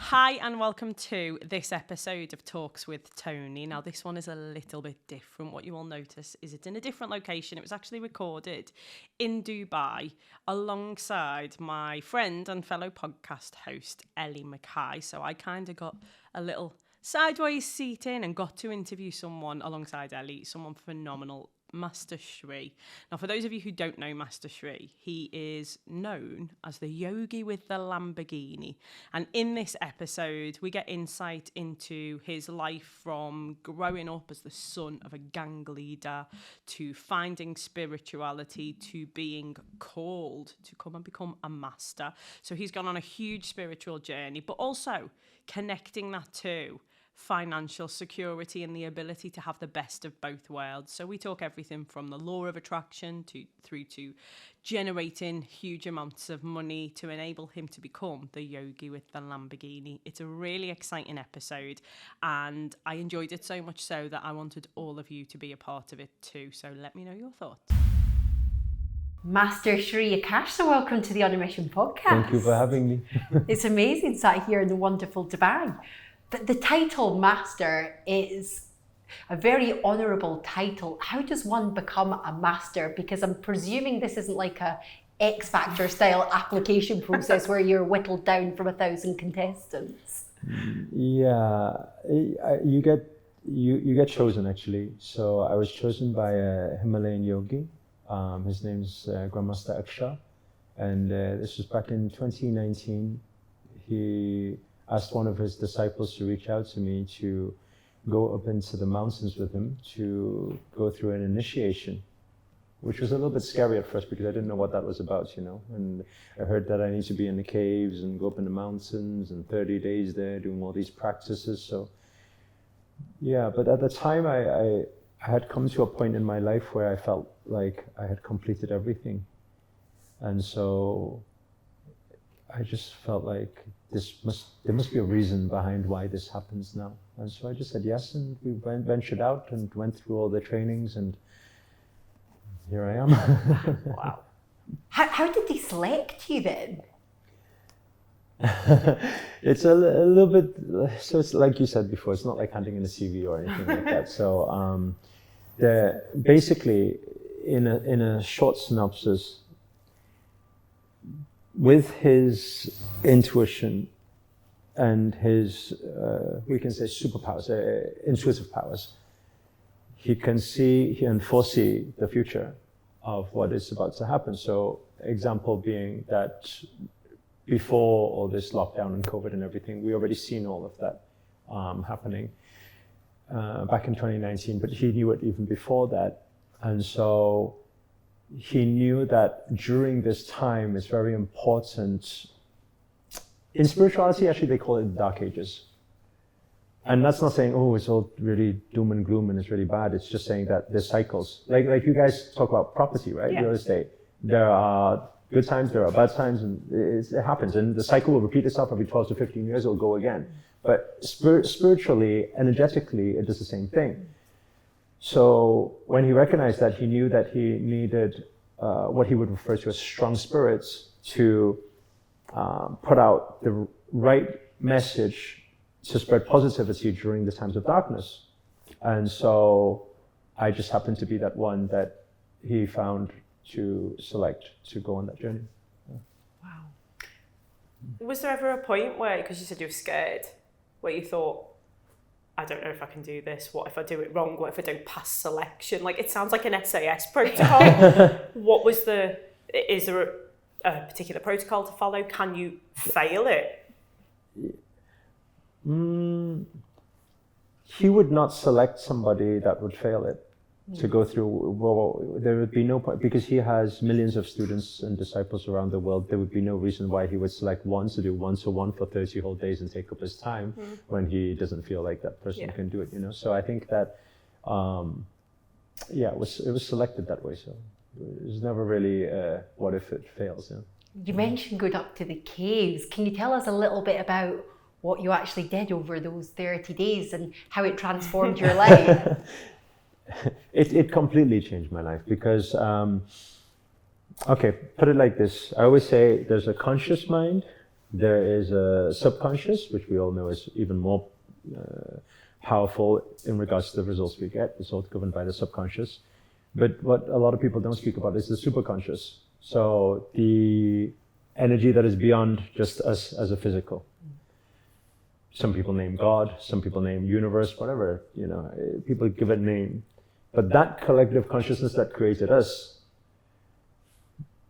Hi and welcome to this episode of Talks with Tony. Now this one is a little bit different. What you will notice is it's in a different location. It was actually recorded in Dubai alongside my friend and fellow podcast host Ellie Mackay. So I kind of got a little sideways seat in and got to interview someone alongside Ellie, someone phenomenal, Master Shri. Now, for those of you who don't know Master Shri, he is known as the yogi with the Lamborghini. And in this episode, we get insight into his life from growing up as the son of a gang leader to finding spirituality to being called to come and become a master. So he's gone on a huge spiritual journey, but also connecting that to financial security and the ability to have the best of both worlds. So we talk everything from the law of attraction through to generating huge amounts of money to enable him to become the yogi with the Lamborghini. It's a really exciting episode and I enjoyed it so much so that I wanted all of you to be a part of it too. So let me know your thoughts. Master Shri Akarshana, welcome to the On a Mission podcast. Thank you for having me. It's amazing sat here in the wonderful Dubai. The title Master is a very honourable title. How does one become a master? Because I'm presuming this isn't like a X Factor style application process where you're whittled down from 1,000 contestants. Yeah, you get chosen actually. So I was chosen by a Himalayan yogi. His name's Grandmaster Aksha, and this was back in 2019. He asked one of his disciples to reach out to me to go up into the mountains with him to go through an initiation, which was a little bit scary at first because I didn't know what that was about, you know. And I heard that I need to be in the caves and go up in the mountains and 30 days there doing all these practices. So yeah, but at the time I had come to a point in my life where I felt like I had completed everything. And so I just felt like there must be a reason behind why this happens now. And so I just said yes, and we ventured out and went through all the trainings, and here I am. Wow. How did they select you then? It's a little bit, so it's like you said before, it's not like handing in a CV or anything like that. So basically, in a short synopsis, with his intuition and his, we can say superpowers, intuitive powers, he can see and foresee the future of what is about to happen. So example being that before all this lockdown and COVID and everything, we already seen all of that happening back in 2019, but he knew it even before that. And so he knew that during this time it's very important. In spirituality, actually, they call it the Dark Ages. And that's not saying, oh, it's all really doom and gloom and it's really bad. It's just saying that there's cycles. Like you guys talk about property, right? Yeah. Real estate. There are good times, there are bad times, and it happens. And the cycle will repeat itself every 12 to 15 years, it'll go again. But spiritually, energetically, it does the same thing. So when he recognized that, he knew that he needed what he would refer to as strong spirits to put out the right message to spread positivity during the times of darkness. And so I just happened to be that one that he found to select to go on that journey. Yeah. Wow. Was there ever a point where, because you said you were scared, where you thought, I don't know if I can do this. What if I do it wrong? What if I don't pass selection? Like, it sounds like an SAS protocol. Is there a particular protocol to follow? Can you fail it? He would not select somebody that would fail it to go through. Well, there would be no point, because he has millions of students and disciples around the world. There would be no reason why he would select one to do one-to-one for 30 whole days and take up his time when he doesn't feel like that person can do it, you know? So I think that, it was selected that way. So it was never really, what if it fails, you know? You mentioned going up to the caves. Can you tell us a little bit about what you actually did over those 30 days and how it transformed your life? It completely changed my life because, okay, put it like this. I always say there's a conscious mind, There is a subconscious, which we all know is even more powerful in regards to the results we get. It's all governed by the subconscious. But what a lot of people don't speak about is the superconscious. So the energy that is beyond just us as a physical. Some people name God, some people name universe, whatever, people give it a name. But that collective consciousness that created us,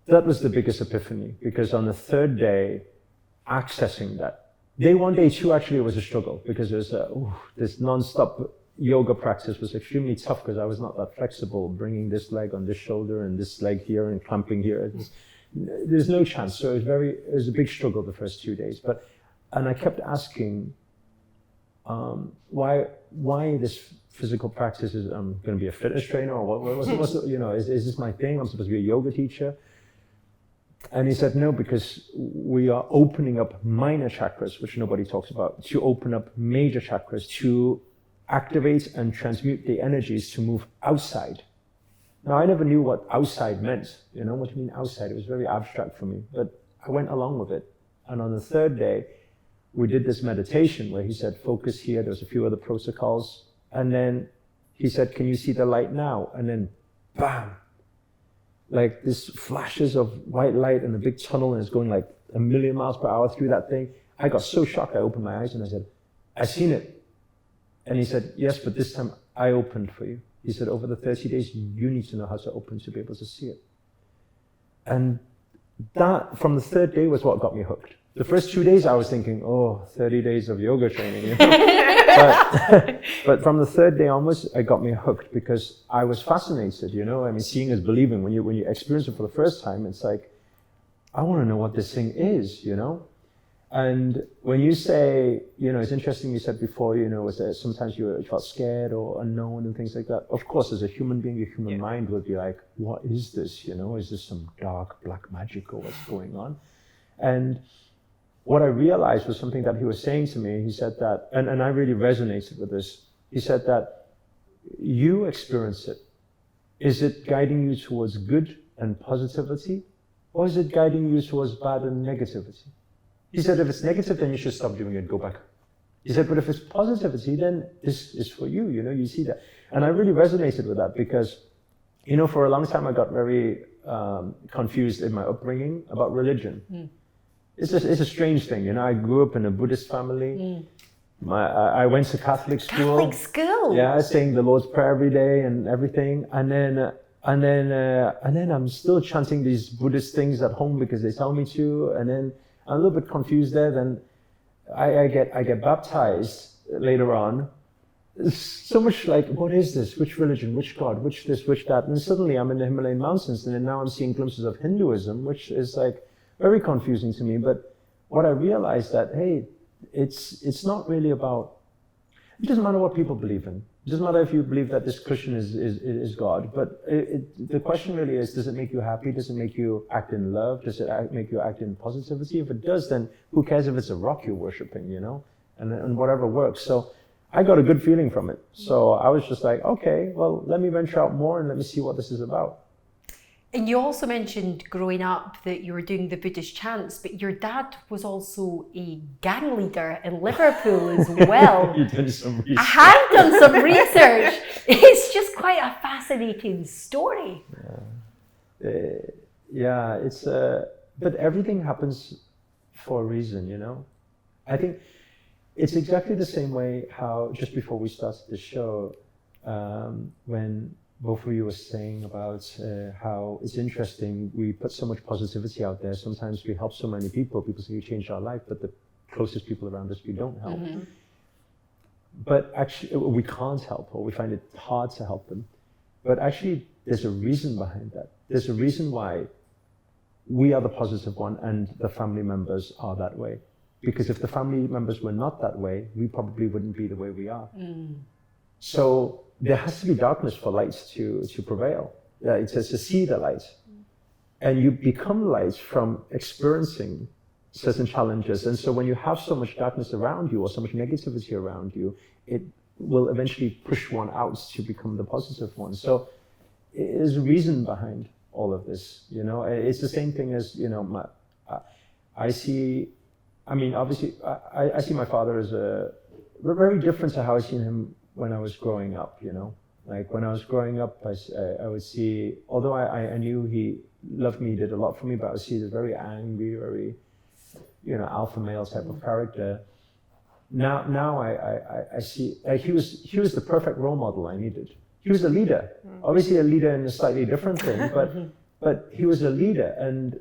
that was the biggest epiphany, because on the third day, accessing that. Day 1, day 2 actually was a struggle, because this non-stop yoga practice was extremely tough because I was not that flexible, bringing this leg on this shoulder and this leg here and clamping here. There's no chance. So it was a big struggle the first 2 days. And I kept asking, why this physical practice is, I'm going to be a fitness trainer, or is this my thing? I'm supposed to be a yoga teacher. And he said, no, because we are opening up minor chakras, which nobody talks about, to open up major chakras, to activate and transmute the energies to move outside. Now, I never knew what outside meant. What do you mean outside? It was very abstract for me, but I went along with it. And on the third day, we did this meditation where he said, focus here. There was a few other protocols. And then he said, can you see the light now? And then, bam, like this flashes of white light and a big tunnel, and it's going like 1,000,000 miles per hour through that thing. I got so shocked. I opened my eyes and I said, I've seen it. And he said, yes, but this time I opened for you. He said, over the 30 days, you need to know how to open to be able to see it. And that, from the third day, was what got me hooked. The first 2 days, I was thinking, 30 days of yoga training. But from the third day onwards, it got me hooked because I was fascinated, seeing is believing. When you experience it for the first time, it's like, I want to know what this thing is, And when you say, it's interesting you said before, was that sometimes you felt scared or unknown and things like that. Of course, as a human being, your human mind would be like, what is this? Is this some dark black magic or what's going on? And what I realized was something that he was saying to me. He said that, and I really resonated with this. He said that you experience it. Is it guiding you towards good and positivity? Or is it guiding you towards bad and negativity? He said, if it's negative, then you should stop doing it, go back. He said, but if it's positivity, then this is for you, you see that. And I really resonated with that because, for a long time I got very confused in my upbringing about religion. It's a strange thing, I grew up in a Buddhist family. I went to Catholic school. Catholic school? Yeah, saying the Lord's Prayer every day and everything. And then I'm still chanting these Buddhist things at home because they tell me to. And then I'm a little bit confused there. Then I get baptized later on. It's so much like, what is this? Which religion? Which God? Which this? Which that? And suddenly I'm in the Himalayan mountains, and then now I'm seeing glimpses of Hinduism, which is like very confusing to me. But what I realized that, hey, it's not really about. It doesn't matter what people believe in. It doesn't matter if you believe that this Christian is God, but the question really is, does it make you happy? Does it make you act in love? Does it make you act in positivity? If it does, then who cares if it's a rock you're worshipping, and whatever works. So I got a good feeling from it. So I was just like, okay, well, let me venture out more and let me see what this is about. And you also mentioned growing up that you were doing the Buddhist chants, but your dad was also a gang leader in Liverpool as well. You did some research. I have done some research. It's just quite a fascinating story. Yeah, it's but everything happens for a reason, I think it's exactly the same way how just before we started the show, when both of you were saying about how it's interesting, we put so much positivity out there. Sometimes we help so many people. People say you changed our life, but the closest people around us we don't help. Mm-hmm. But actually, we can't help, or we find it hard to help them. But actually, there's a reason behind that. There's a reason why we are the positive one and the family members are that way. Because if the family members were not that way, we probably wouldn't be the way we are. Mm. So there has to be darkness for light to prevail. It says to see the light. And you become light from experiencing certain challenges. And so when you have so much darkness around you or so much negativity around you, it will eventually push one out to become the positive one. So there's a reason behind all of this. It's the same thing as, I see I mean, obviously, I see my father as very different to how I seen him when I was growing up, you know? Like when I was growing up, I would see, although I knew he loved me, he did a lot for me, but I would see this very angry, very, you know, alpha male type of character. Now I see, like he was the perfect role model I needed. He was a leader, obviously a leader in a slightly different thing, but he was a leader, and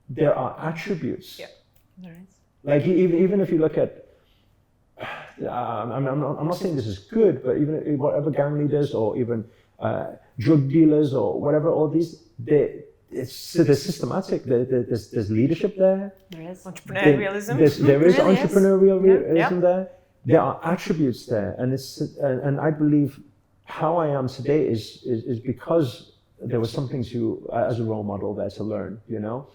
there are attributes. Yeah, there is. Like even if you look at, I'm not saying this is good, but even whatever gang leaders or even drug dealers or whatever, all these, they're systematic. There's leadership there. There is. Entrepreneurialism. There is really entrepreneurialism there. There are attributes there, and I believe how I am today is because there was something to as a role model there to learn, you know.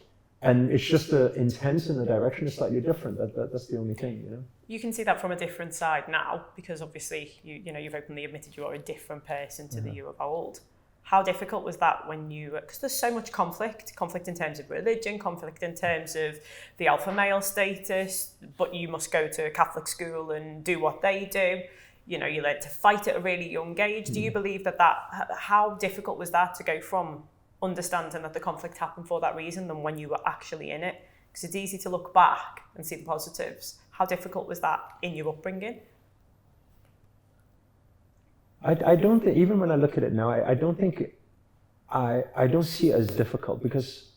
And it's just the intent and the direction is slightly different. That's the only thing, you know. You can see that from a different side now, because obviously you've openly admitted you are a different person to the you of old. How difficult was that when because there's so much conflict in terms of religion, conflict in terms of the alpha male status, but you must go to a Catholic school and do what they do. You know, you learn to fight at a really young age. Do you believe that how difficult was that to go from understanding that the conflict happened for that reason than when you were actually in it? Because it's easy to look back and see the positives. How difficult was that in your upbringing? I don't think, even when I look at it now, I don't think, I don't see it as difficult, because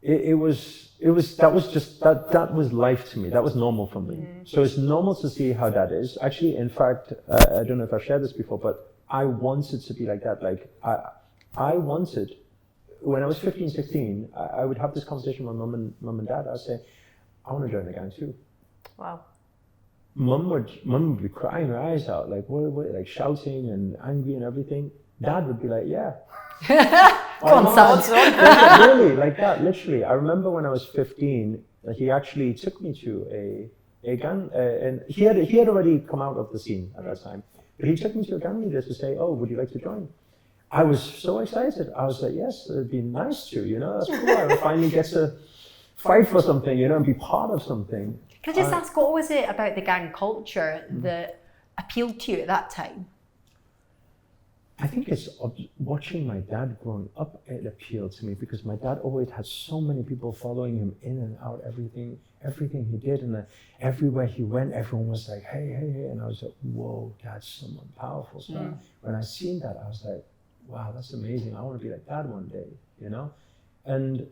that was life to me. That was normal for me. So it's normal to see how that is. Actually, in fact, I don't know if I've shared this before, but I wanted to be like that. Like I wanted, when I was 15, 16, I would have this conversation with mum and dad. I'd say, I want to join the gang too. Wow. Mum would be crying her eyes out, like what, like shouting and angry and everything. Dad would be like, yeah. Come on, son. Really, like that, literally. I remember when I was 15, he actually took me to a gang, and he had already come out of the scene at that time. But he took me to a gang leader to say, oh, would you like to join? I was so excited. I was like, yes, it'd be nice to, you know, that's cool. I would finally get to fight for something, you know, and be part of something. Can I just ask, what was it about the gang culture that appealed to you at that time? I think it's watching my dad growing up, it appealed to me, because my dad always had so many people following him in and out, everything he did, and everywhere he went, everyone was like, hey, and I was like, whoa, that's someone powerful. So when I seen that, I was like, wow, that's amazing. I want to be like Dad one day, you know? And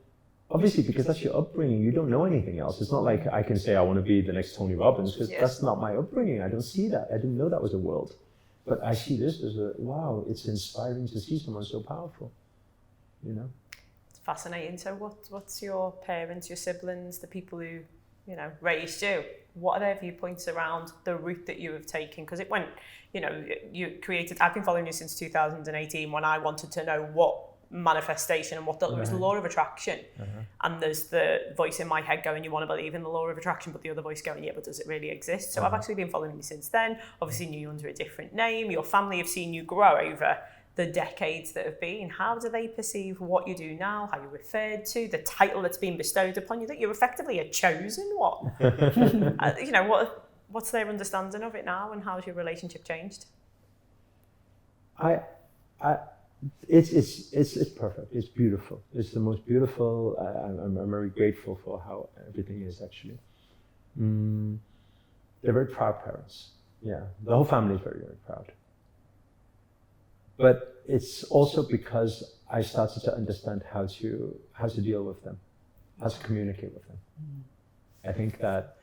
obviously, because that's your upbringing, you don't know anything else. It's not like I can say I want to be the next Tony Robbins, because that's not my upbringing. I don't see that. I didn't know that was a world. But I see this as wow, it's inspiring to see someone so powerful, you know? It's fascinating. So what's your parents, your siblings, the people who, you know, raised you, what are their viewpoints around the route that you have taken? Because it went, you know, I've been following you since 2018 when I wanted to know what manifestation and what was the law of attraction. And there's the voice in my head going, you want to believe in the law of attraction, but the other voice going, yeah, but does it really exist? So I've actually been following you since then. Obviously knew you under a different name. Your family have seen you grow over the decades that have been. How do they perceive what you do now, how you're referred to, the title that's been bestowed upon you, that you're effectively a chosen one? You know, what's their understanding of it now, and how's your relationship changed? It's perfect. It's beautiful. It's the most beautiful. I'm very grateful for how everything is, actually. They're very proud parents. Yeah, the whole family is very, very proud. But it's also because I started to understand how to deal with them, how to communicate with them. I think that,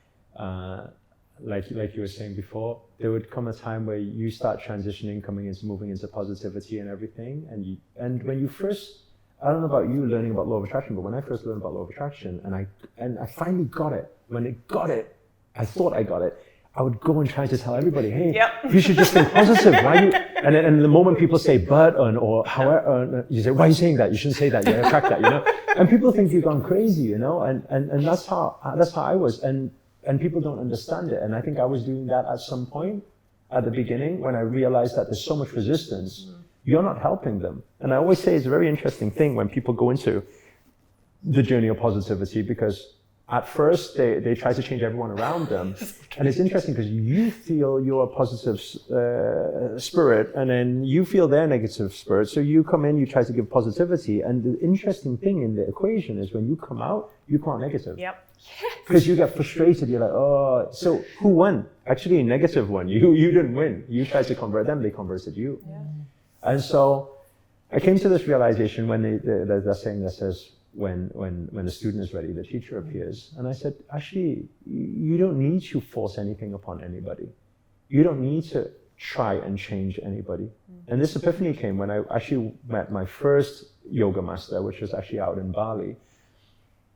like you were saying before, there would come a time where you start transitioning, moving into positivity and everything. And when you first, I don't know about you learning about law of attraction, but when I first learned about law of attraction, and I finally got it, I thought I got it, I would go and try to tell everybody, hey, you should just think positive. And the moment people say but or however, you say, why are you saying that? You shouldn't say that. You attract that, you know. And people think you've gone crazy, you know. And that's how I was. And people don't understand it. And I think I was doing that at some point at the beginning when I realized that there's so much resistance. You're not helping them. And I always say it's a very interesting thing when people go into the journey of positivity, because at first they try to change everyone around them. And it's interesting because you feel your positive spirit, and then you feel their negative spirit. So you come in, you try to give positivity. And the interesting thing in the equation is when you come out negative. Yep. Because you get frustrated, you're like, oh, so who won? Actually, a negative one. You didn't win. You tried to convert them, they converted you. Yeah. And so I came to this realization when the saying that says, when the student is ready, the teacher appears. And I said, actually, you don't need to force anything upon anybody. You don't need to try and change anybody. And this epiphany came when I actually met my first yoga master, which was actually out in Bali.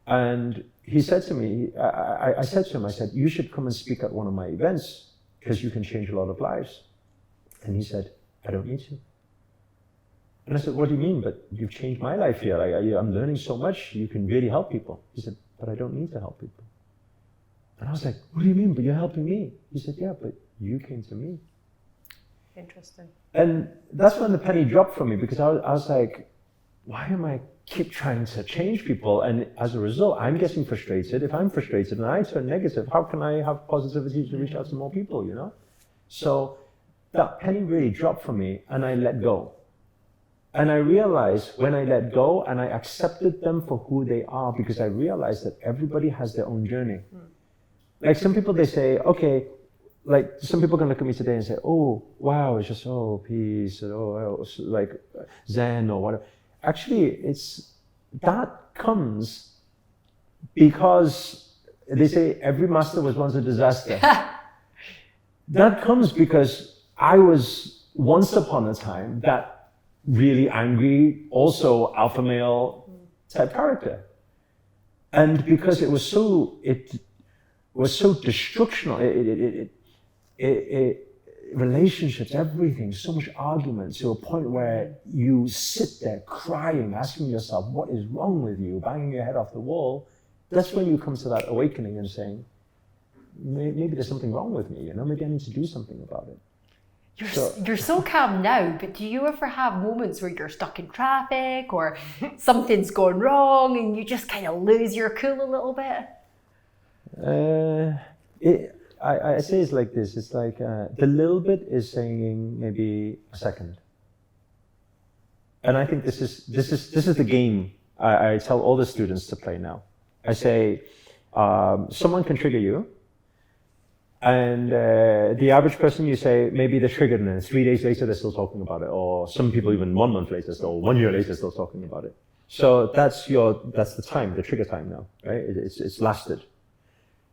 And he said to me, I said to him, I said, you should come and speak at one of my events because you can change a lot of lives. And he said, I don't need to. And I said, what do you mean? But you've changed my life here. I'm learning so much. You can really help people. He said, but I don't need to help people. And I was like, what do you mean? But you're helping me. He said, yeah, but you came to me. Interesting. And that's when the penny dropped for me, because I was like, why am I keep trying to change people? And as a result, I'm getting frustrated. If I'm frustrated and I turn negative, how can I have positivity to reach out to more people, you know? So that penny really dropped for me, and I let go. And I realized when I let go and I accepted them for who they are, because I realized that everybody has their own journey. Like some people, they say, okay, like some people can look at me today and say, oh, wow, it's just, oh, peace, oh, like Zen or whatever. Actually, that comes because they say every master was once a disaster. That comes because I was once upon a time that really angry, also alpha male type character. And because it was so destructional, relationships, everything, so much argument, to a point where you sit there crying, asking yourself, what is wrong with you, banging your head off the wall. That's when you come to that awakening and saying, maybe there's something wrong with me, you know, maybe I need to do something about it. You're so calm now, but do you ever have moments where you're stuck in traffic or something's gone wrong and you just kind of lose your cool a little bit? I say it's like this. It's like the little bit is saying maybe a second. And I think this is the game I tell all the students to play now. I say someone can trigger you. And the average person, you say, maybe they're triggered and then 3 days later they're still talking about it. Or some people even 1 month later, or 1 year later still talking about it. So that's the time, the trigger time now, right? It's lasted.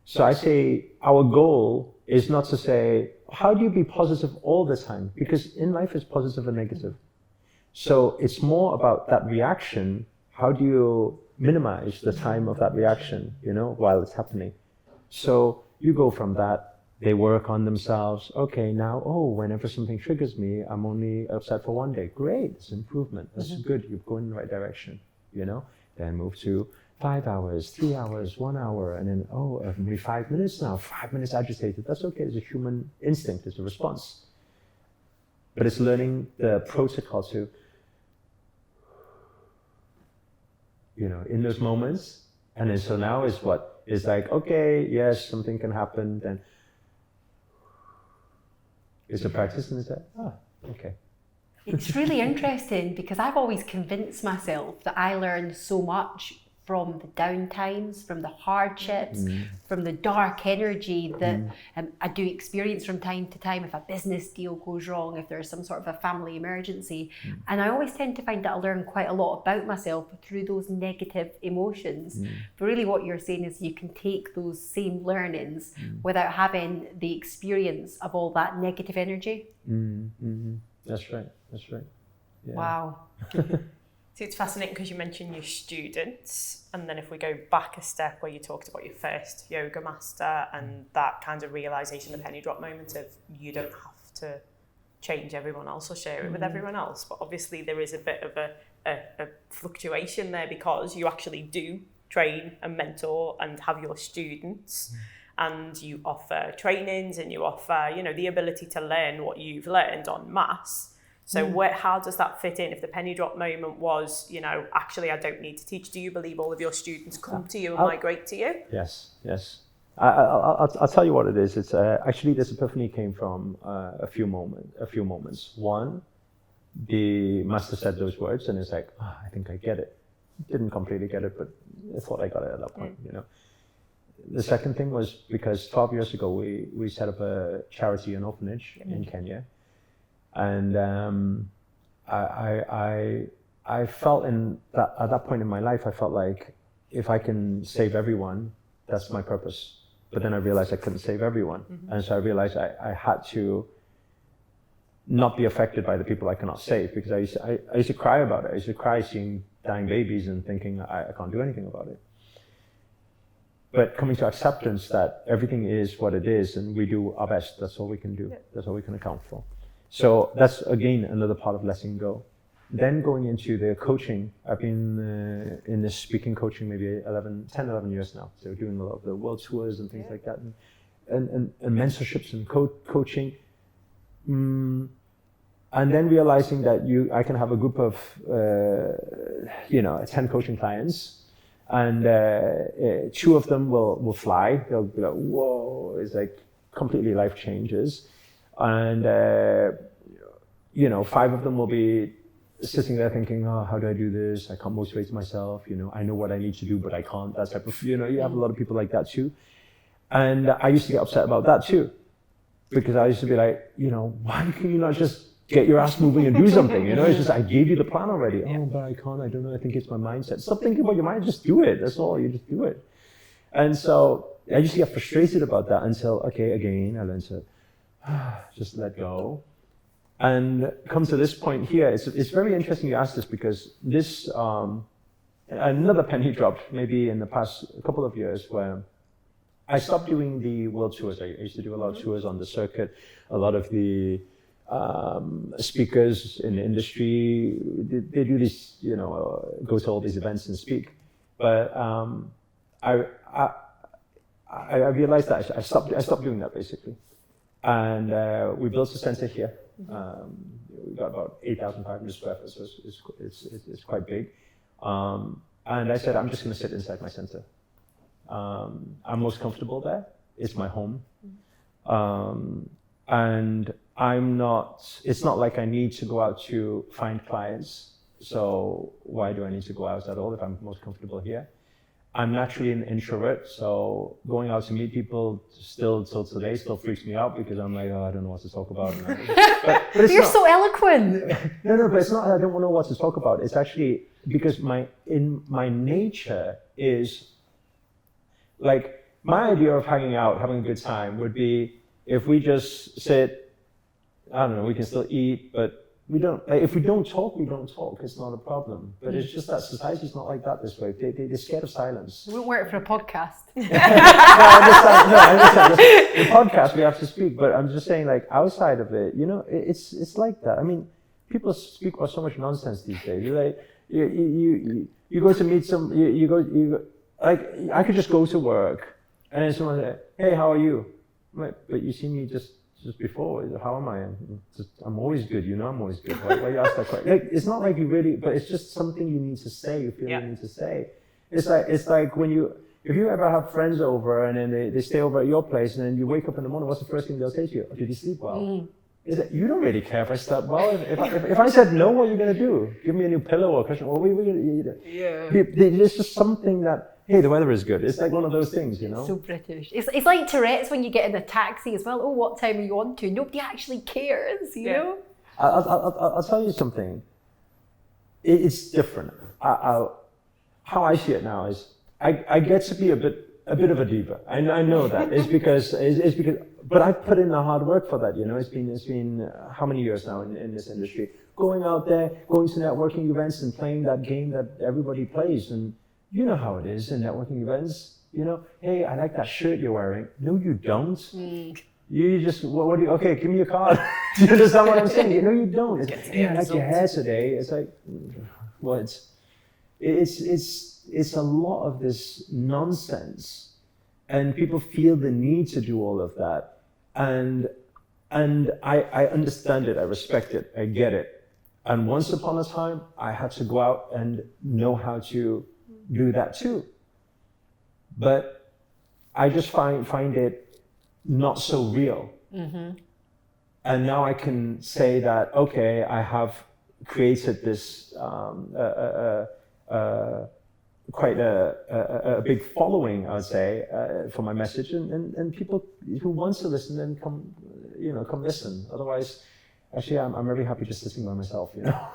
So I say our goal is not to say, how do you be positive all the time? Because in life it's positive and negative. So it's more about that reaction. How do you minimize the time of that reaction, you know, while it's happening? So you go from that. They work on themselves. Okay, now, whenever something triggers me, I'm only upset for 1 day. Great, it's improvement. That's good. You're going in the right direction, you know? Then move to 5 hours, 3 hours, 1 hour, and then, I'm only 5 minutes now, 5 minutes agitated. That's okay. It's a human instinct. It's a response. But it's learning the protocol to, you know, in those moments. And then so now is what? It's like, okay, yes, something can happen. Then it's a practice, and it's like, okay. It's really interesting because I've always convinced myself that I learn so much from the downtimes, from the hardships, from the dark energy that I do experience from time to time if a business deal goes wrong, if there's some sort of a family emergency. And I always tend to find that I learn quite a lot about myself through those negative emotions. But really what you're saying is you can take those same learnings without having the experience of all that negative energy. That's right. Yeah. Wow. So it's fascinating because you mentioned your students, and then if we go back a step where you talked about your first yoga master and that kind of realization, the penny drop moment of you don't have to change everyone else or share it with everyone else, but obviously there is a bit of a fluctuation there because you actually do train and mentor and have your students and you offer trainings and you offer, you know, the ability to learn what you've learned en masse. So how does that fit in? If the penny drop moment was, you know, actually I don't need to teach, do you believe all of your students come to you and migrate to you? Yes. I'll tell you what it is. It's actually, this epiphany came from a few moments. One, the master said those words, and it's like, I think I get it. Didn't completely get it, but I thought I got it at that point. You know. The second thing was because 12 years ago we set up a charity, an orphanage in Kenya, and I felt at that point in my life, I felt like if I can save everyone, that's my purpose. But then I realized I couldn't save everyone, and so I realized I had to not be affected by the people I cannot save, because I used to cry about it. I used to cry seeing dying babies and thinking I can't do anything about it. But coming to acceptance that everything is what it is, and we do our best. That's all we can do. That's all we can account for. So that's, again, another part of letting go. Then going into the coaching, I've been in this speaking coaching maybe 10, 11 years now. So doing a lot of the world tours and things like that, and mentorships and coaching. And then realizing that I can have a group of 10 coaching clients, and 2 of them will fly. They'll be like, whoa, it's like completely life changes. And 5 of them will be sitting there thinking, how do I do this? I can't motivate myself. I know what I need to do, but I can't. That type of, you have a lot of people like that too. And I used to get upset about that too, because I used to be like, why can you not just get your ass moving and do something? It's just, I gave you the plan already. Oh, but I can't. I don't know. I think it's my mindset. Stop thinking about your mind. Just do it. That's all. You just do it. And so I used to get frustrated about that until, again, I learned to just let go. And come to this point here, it's very interesting you ask this, because this, another penny dropped maybe in the past couple of years, where I stopped doing the world tours. I used to do a lot of tours on the circuit. A lot of the speakers in the industry, they do this, go to all these events and speak. But I realized that I stopped doing that, basically. And we built a center here. We got about 8,500 square feet, so it's quite big. And I said, I'm just going to sit inside my center. I'm most comfortable there. It's my home. And it's not like I need to go out to find clients. So why do I need to go out at all if I'm most comfortable here? I'm naturally an introvert, so going out to meet people still till today still freaks me out, because I'm like, I don't know what to talk about. But You're so eloquent. No, but it's not. I don't know what to talk about. It's actually because my nature is like, my idea of hanging out, having a good time would be if we just sit. I don't know. We can still eat, but we don't. If we don't talk, we don't talk. It's not a problem. But it's just that society's not like that this way. They're scared of silence. It won't work for a podcast. I understand. The podcast, we have to speak. But I'm just saying, like, outside of it, it's like that. I mean, people speak about so much nonsense these days. You're like, you go to meet you go, like, I could just go to work, and then someone say, hey, how are you? But you see me just before, how am I? I'm always good, I'm always good. Why you ask that question? Like, it's not like you really, but it's just something you need to say, you feel you need to say. It's like if you ever have friends over and then they stay over at your place, and then you wake up in the morning, what's the first thing they'll say to you? Oh, did you sleep well? Is that you don't really care if I slept well. If I said no, what are you going to do? Give me a new pillow or a cushion? It's just something that, hey, the weather is good. It's like one of those things, So British. It's like Tourette's when you get in a taxi as well. Oh, what time are you on to? Nobody actually cares, you know? I'll tell you something. It's different. How I see it now is I get to be a bit of a diva. I know that. It's because but I've put in the hard work for that, It's been how many years now in this industry? Going out there, going to networking events and playing that game that everybody plays. And you know how it is in networking events. Hey, I like that shirt you're wearing. No, you don't. You just, what do you, okay, give me your card. Do you understand what I'm saying? No, you don't. Hey, I like your hair today. It's like, well, it's a lot of this nonsense. And people feel the need to do all of that. And I understand it, I respect it, I get it. And once upon a time, I had to go out and know how to do that too. But I just find it not so real. And now I can say that, okay, I have created this quite a big following, I would say, for my message, and people who want to listen then come listen. Otherwise, actually, I'm very happy just sitting by myself.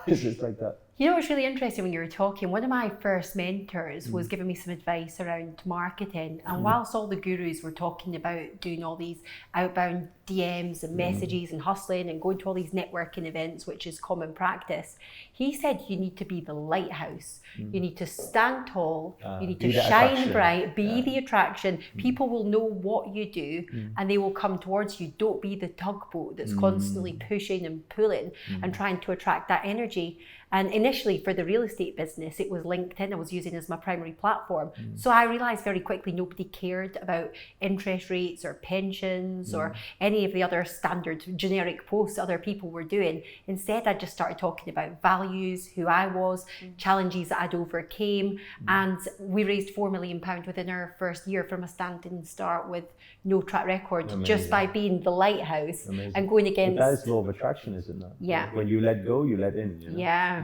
It's just like that. You know what's really interesting when you were talking? One of my first mentors was giving me some advice around marketing, and whilst all the gurus were talking about doing all these outbound DMs and messages and hustling and going to all these networking events, which is common practice, he said you need to be the lighthouse. You need to stand tall, you need to shine bright, be the attraction. People will know what you do and they will come towards you. Don't be the tugboat that's constantly pushing and pulling and trying to attract that energy. And initially for the real estate business, it was LinkedIn I was using as my primary platform. So I realized very quickly nobody cared about interest rates or pensions or any of the other standard generic posts other people were doing. Instead, I just started talking about values, who I was, challenges that I'd overcame. And we raised £4 million within our first year from a standing start with no track record, just by being the lighthouse and going against. But that is law of attraction, isn't it? Yeah. When you let go, you let in. Yeah.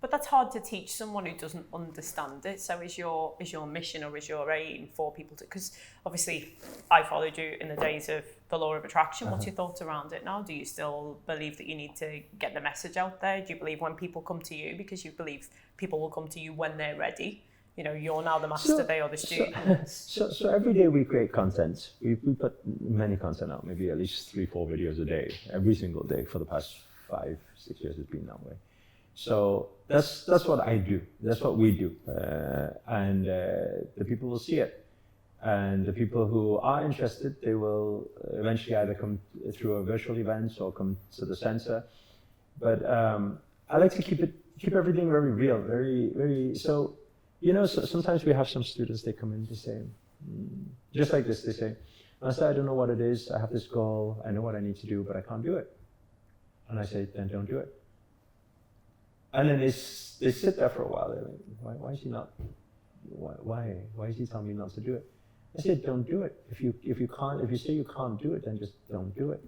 But that's hard to teach someone who doesn't understand it. So is your mission or is your aim for people to, because obviously I followed you in the days of the law of attraction. What's your thoughts around it now? Do you still believe that you need to get the message out there? Do you believe when people come to you, because you believe people will come to you when they're ready? You're now the master, they are the student. So every day we create content. We put many content out, maybe at least 3-4 videos a day, every single day for the past 5-6 years. It's been that way. So that's what I do. That's what we do, and the people will see it. And the people who are interested, they will eventually either come through a virtual event or come to the center. But I like to keep everything very real, very very. So sometimes we have some students, they come in, they say, just like this, they say, Master, I don't know what it is. I have this goal. I know what I need to do, but I can't do it. And I say, then don't do it. And then they sit there for a while. They're like, why is he not? Why is he telling me not to do it? I said, don't do it. If you say you can't do it, then just don't do it.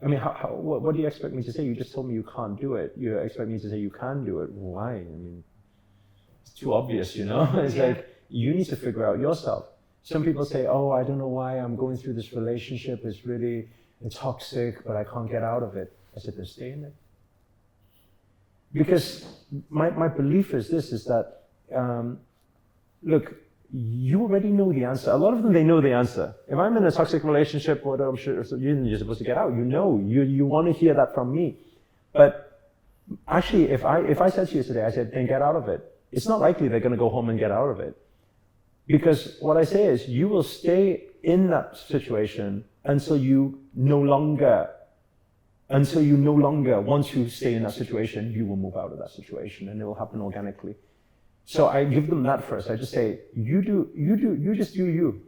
I mean, what do you expect me to say? You just told me you can't do it. You expect me to say you can do it. Why? I mean, it's too obvious, It's like, you need to figure out yourself. Some people say, oh, I don't know why I'm going through this relationship. It's really toxic, but I can't get out of it. I said, then stay in it. Because my belief is this, is that, look, you already know the answer. A lot of them, they know the answer. If I'm in a toxic relationship, or you're supposed to get out, you want to hear that from me. But actually, if I said to you today, I said, then get out of it, it's not likely they're going to go home and get out of it. Because what I say is, you will stay in that situation until you no longer, once you stay in that situation, you will move out of that situation, and it will happen organically. So I give them that first. I just say, you just do you.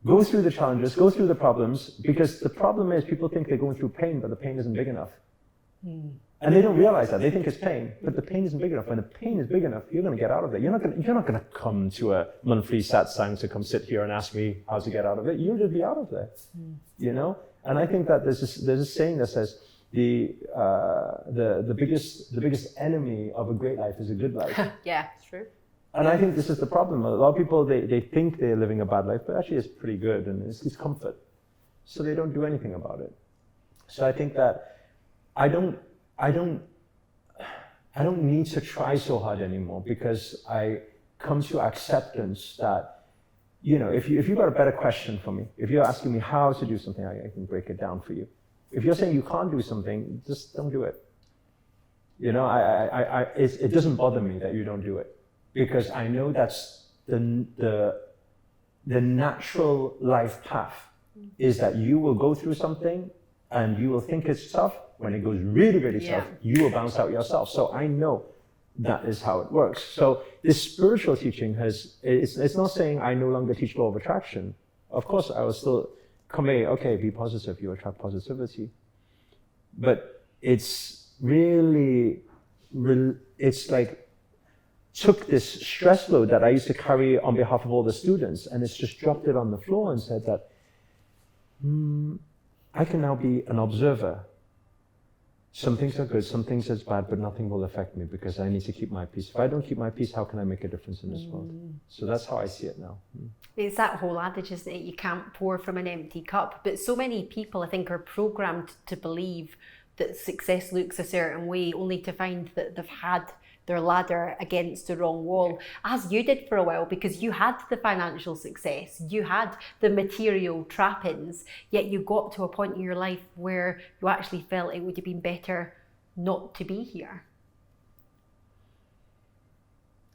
Go through the challenges, go through the problems, because the problem is people think they're going through pain, but the pain isn't big enough. And they don't realize that. They think it's pain, but the pain isn't big enough. When the pain is big enough, you're going to get out of it. You're not going to come to a monthly satsang to come sit here and ask me how to get out of it. You'll just be out of there, And I think that there's a saying that says the biggest enemy of a great life is a good life. Yeah, it's true. And I think this is the problem. A lot of people, they think they're living a bad life, but actually it's pretty good, and it's comfort. So they don't do anything about it. So I think that I don't need to try so hard anymore, because I come to acceptance that, if you've got a better question for me, if you're asking me how to do something, I can break it down for you. If you're saying you can't do something, just don't do it. It doesn't bother me that you don't do it, because I know that's the natural life path, is that you will go through something and you will think it's tough. When it goes really, really tough, you will bounce out yourself. So I know that is how it works. So this spiritual teaching it's not saying I no longer teach law of attraction. Of course, I will still convey, okay, be positive, you attract positivity. But it's really, it's like took this stress load that I used to carry on behalf of all the students, and it's just dropped it on the floor and said that I can now be an observer. Some things are good, some things are bad, but nothing will affect me because I need to keep my peace. If I don't keep my peace, how can I make a difference in this world? So that's how I see it now. It's that whole adage, isn't it? You can't pour from an empty cup. But so many people, I think, are programmed to believe that success looks a certain way, only to find that they've had their ladder against the wrong wall, as you did for a while, because you had the financial success, you had the material trappings, yet you got to a point in your life where you actually felt it would have been better not to be here.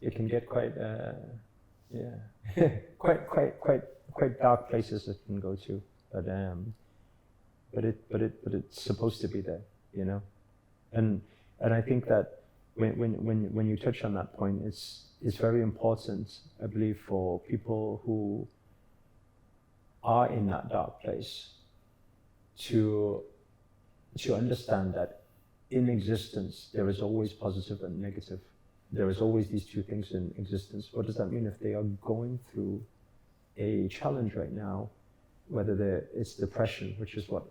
It can get quite, quite dark places it can go to, but it's supposed to be there, you know, and I think that when you touch on that point, it's very important, I believe, for people who are in that dark place to understand that in existence there is always positive and negative. There is always these two things in existence. What does that mean? If they are going through a challenge right now, whether it's depression, which is what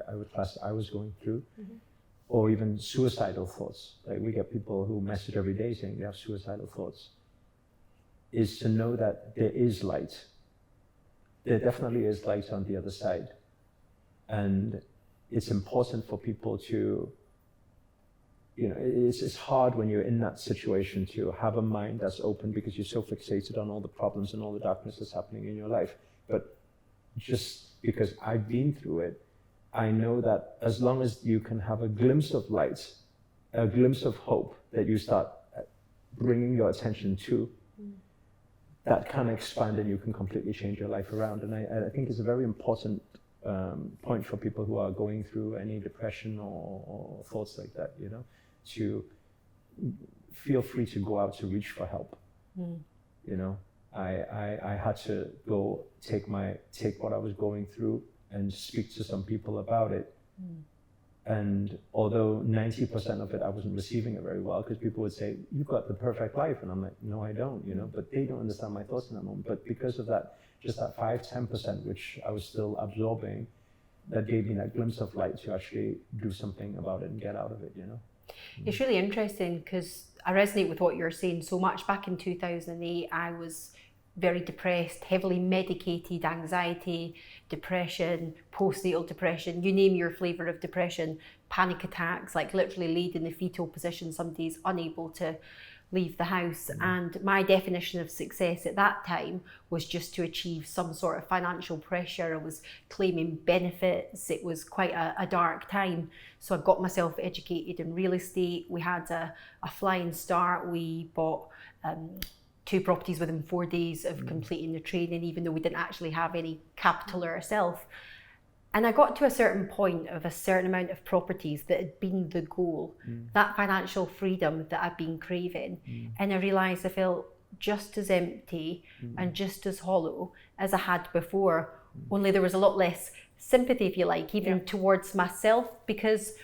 I would class I was going through, or even suicidal thoughts. Like we get people who message every day saying they have suicidal thoughts, is to know that there is light. There definitely is light on the other side. And it's important for people to, you know, it's hard when you're in that situation to have a mind that's open because you're so fixated on all the problems and all the darkness that's happening in your life. But just because I've been through it, I know that as long as you can have a glimpse of light, a glimpse of hope that you start bringing your attention to, that can expand and you can completely change your life around. And I think it's a very important point for people who are going through any depression or thoughts like that, you know, to feel free to go out to reach for help. You know, I had to go take what I was going through and speak to some people about it. And although 90% of it, I wasn't receiving it very well, because people would say, you've got the perfect life. And I'm like, no, I don't, you know, but they don't understand my thoughts in that moment. But because of that, just that 5-10%, which I was still absorbing, that gave me that glimpse of light to actually do something about it and get out of it, you know. It's really interesting because I resonate with what you're saying so much. Back in 2008, I was very depressed, heavily medicated, anxiety, depression, postnatal depression, you name your flavour of depression, panic attacks, like literally laid in the fetal position, somebody's unable to leave the house. And my definition of success at that time was just to achieve some sort of financial pressure. I was claiming benefits. It was quite a dark time. So I got myself educated in real estate. We had a flying start. We bought 2 properties within 4 days of completing the training, even though we didn't actually have any capital ourselves. And I got to a certain point of a certain amount of properties that had been the goal, that financial freedom that I've been craving. And I realised I felt just as empty and just as hollow as I had before, only there was a lot less sympathy, if you like, even towards myself, because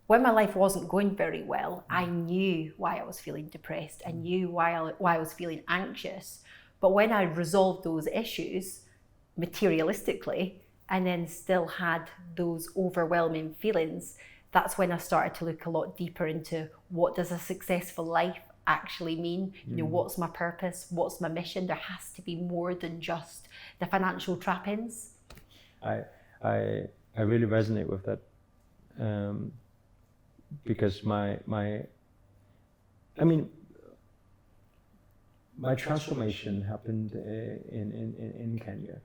when my life wasn't going very well, I knew why I was feeling depressed. I knew why I was feeling anxious. But when I resolved those issues materialistically, and then still had those overwhelming feelings, that's when I started to look a lot deeper into what does a successful life actually mean? You know, what's my purpose? What's my mission? There has to be more than just the financial trappings. I really resonate with that, because my transformation happened in Kenya.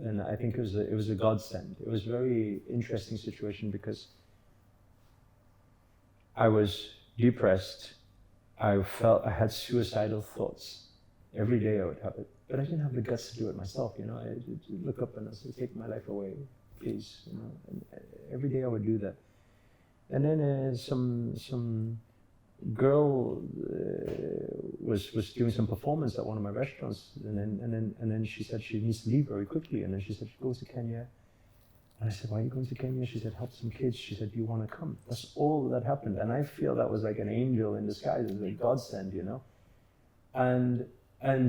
And I think it was a godsend. It was a very interesting situation because I was depressed. I felt I had suicidal thoughts. Every day I would have it, but I didn't have the guts to do it myself. You know, I'd look up and I'd say, "Take my life away, please." You know, and every day I would do that. And then some girl was doing some performance at one of my restaurants, and then she said she needs to leave very quickly, and then she said she goes to Kenya, And I said, why are you going to Kenya? She said, help some kids. She said, do you want to come? That's all that happened. And I feel that was like an angel in disguise. It was a godsend, you know? And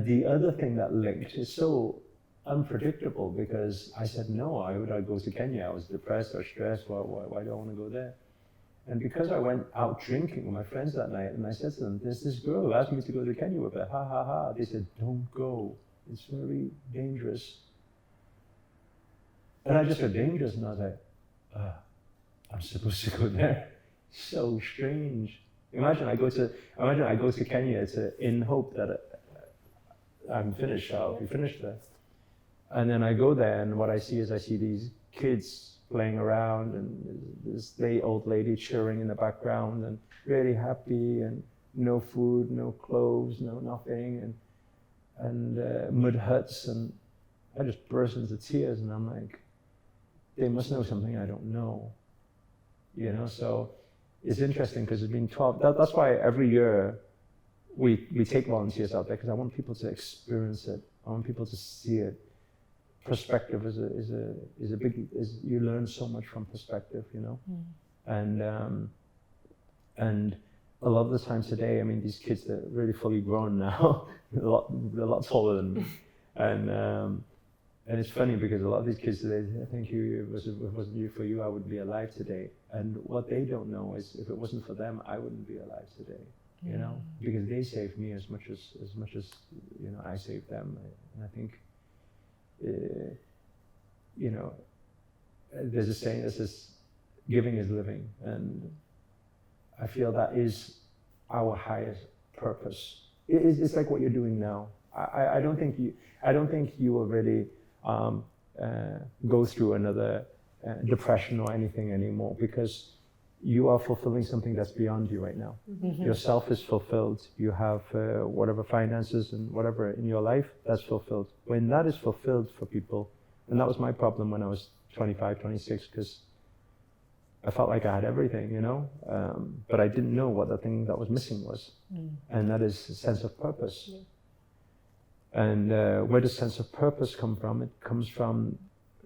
the other thing that linked is so unpredictable, because I said, no, why would I go to Kenya? I was depressed or stressed. Why do I want to go there? And because I went out drinking with my friends that night, and I said to them, there's this girl who asked me to go to Kenya with her, ha, ha, ha. They said, don't go. It's very dangerous. And I just heard dangerous, and I was like, I'm supposed to go there. So strange. Imagine I go to Kenya in hope that I'm finished. I'll be finished there. And then I go there, and what I see is these kids playing around, and this old lady cheering in the background, and really happy, and no food, no clothes, no nothing, and mud huts, and I just burst into tears, and I'm like, they must know something I don't know, you know. So it's interesting because it's been 12. That's why every year we take volunteers out there, because I want people to experience it. I want people to see it. Perspective is a big. You learn so much from perspective, you know. And a lot of the times today, I mean, these kids, they're really fully grown now. They're a lot taller than me, and it's funny because a lot of these kids today, thank you, if it wasn't you, for you, I would be alive today. And what they don't know is, if it wasn't for them, I wouldn't be alive today, you know, because they saved me as much as you know, I saved them. And I think, you know, there's a saying that says, giving is living, and I feel that is our highest purpose. It's like what you're doing now. I don't think you will really go through another depression or anything anymore, because you are fulfilling something that's beyond you right now. Mm-hmm. Yourself is fulfilled. You have whatever finances and whatever in your life, that's fulfilled. When that is fulfilled for people, and that was my problem when I was 25, 26, because I felt like I had everything, you know, but I didn't know what the thing that was missing was, and that is a sense of purpose. Yeah. And where does sense of purpose come from? It comes from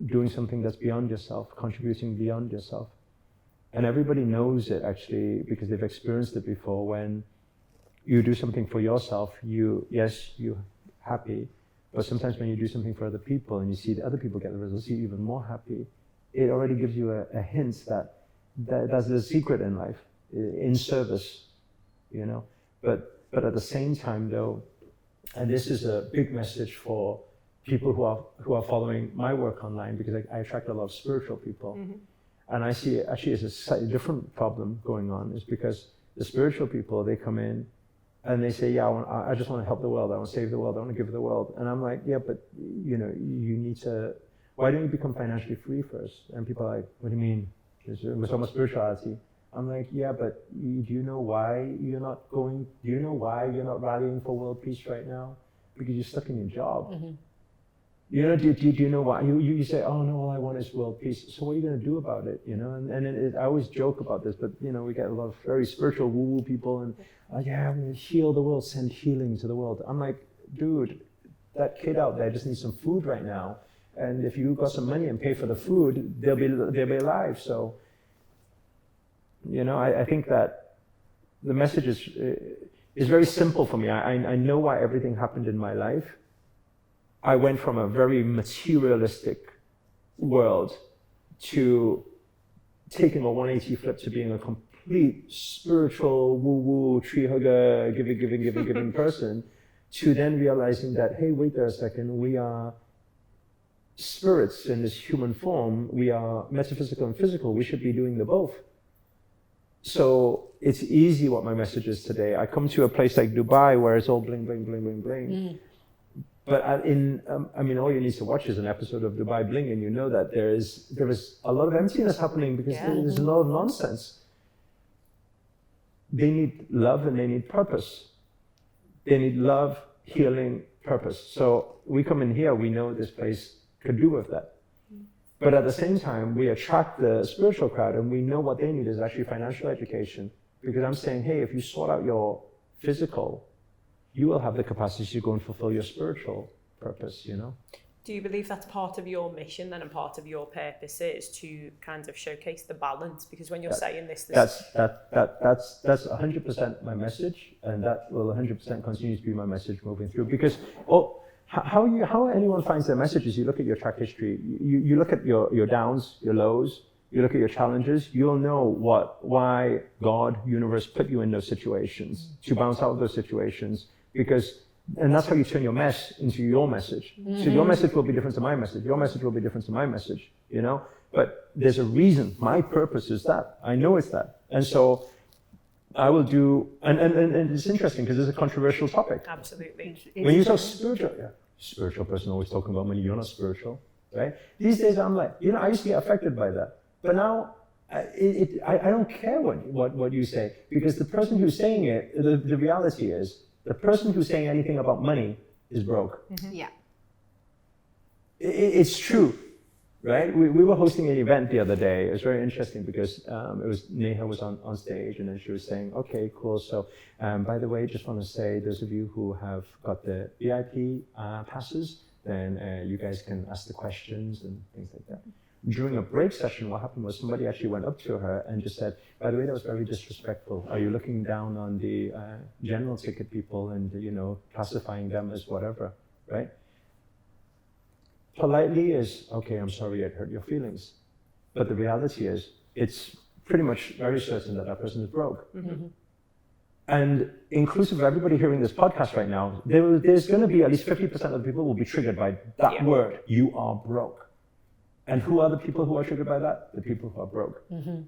doing something that's beyond yourself, contributing beyond yourself. And everybody knows it, actually, because they've experienced it before. When you do something for yourself, you're happy, but sometimes when you do something for other people and you see the other people get the results, you're even more happy. It already gives you a hint that that's the secret in life, in service, you know. But at the same time, though, and this is a big message for people who are following my work online, because I attract a lot of spiritual people. Mm-hmm. And I see it actually as a slightly different problem going on, is because the spiritual people, they come in and they say, yeah, I just want to help the world, I want to save the world, I want to give the world. And I'm like, yeah, but you know, you need to, why don't you become financially free first? And people are like, what do you mean? With so much spirituality. I'm like, yeah, but do you know why you're not rallying for world peace right now? Because you're stuck in your job. Mm-hmm. You know, do you know why? You say, oh no, all I want is world peace. So what are you going to do about it? You know, and I always joke about this, but you know, we get a lot of very spiritual woo-woo people, and yeah, I'm going to heal the world, send healing to the world. I'm like, dude, that kid out there just needs some food right now, and if you got some money and pay for the food, they'll be alive. So, you know, I think that the message is very simple for me. I know why everything happened in my life. I went from a very materialistic world to taking a 180 flip to being a complete spiritual, woo-woo, tree hugger, giving person, to then realizing that, hey, wait there a second, we are spirits in this human form, we are metaphysical and physical, we should be doing the both. So it's easy what my message is today. I come to a place like Dubai where it's all bling, bling, bling, bling, bling. Mm. But I mean, all you need to watch is an episode of Dubai Bling, and you know that there is a lot of emptiness happening, because there's a lot of nonsense. They need love and they need purpose. They need love, healing, purpose. So we come in here, we know this place could do with that. But at the same time, we attract the spiritual crowd, and we know what they need is actually financial education. Because I'm saying, hey, if you sort out your physical, you will have the capacity to go and fulfill your spiritual purpose, you know? Do you believe that's part of your mission then, and part of your purpose is to kind of showcase the balance? Because when you're saying this that's 100% my message, and that will 100% continue to be my message moving through. Because how anyone finds their message is you look at your track history, you look at your downs, your lows, you look at your challenges, you'll know why God, universe put you in those situations, to bounce out of those situations, and that's how you turn your mess into your message. So your message will be different to my message, your message will be different to my message, you know? But there's a reason, my purpose is that, I know it's that. And so I will do, and it's interesting because it's a controversial topic. Absolutely. When you talk spiritual person always talking about money, you're not spiritual, right? These days I'm like, you know, I used to get affected by that. But now, I don't care what you say, because the person who's saying it, the reality is, the person who's saying anything about money is broke. Yeah. It's true, right? We were hosting an event the other day. It was very interesting because Neha was on stage, and then she was saying, okay, cool. So, by the way, just want to say, those of you who have got the VIP passes, then you guys can ask the questions and things like that. During a break session, what happened was somebody actually went up to her and just said, by the way, that was very disrespectful. Are you looking down on the general ticket people and, you know, classifying them as whatever, right? Politely is, okay, I'm sorry it hurt your feelings. But the reality is, it's pretty much very certain that person is broke. And inclusive of everybody hearing this podcast right now, there's going to be at least 50% of the people will be triggered by that word, you are broke. And who are the people who are triggered by that? The people who are broke. You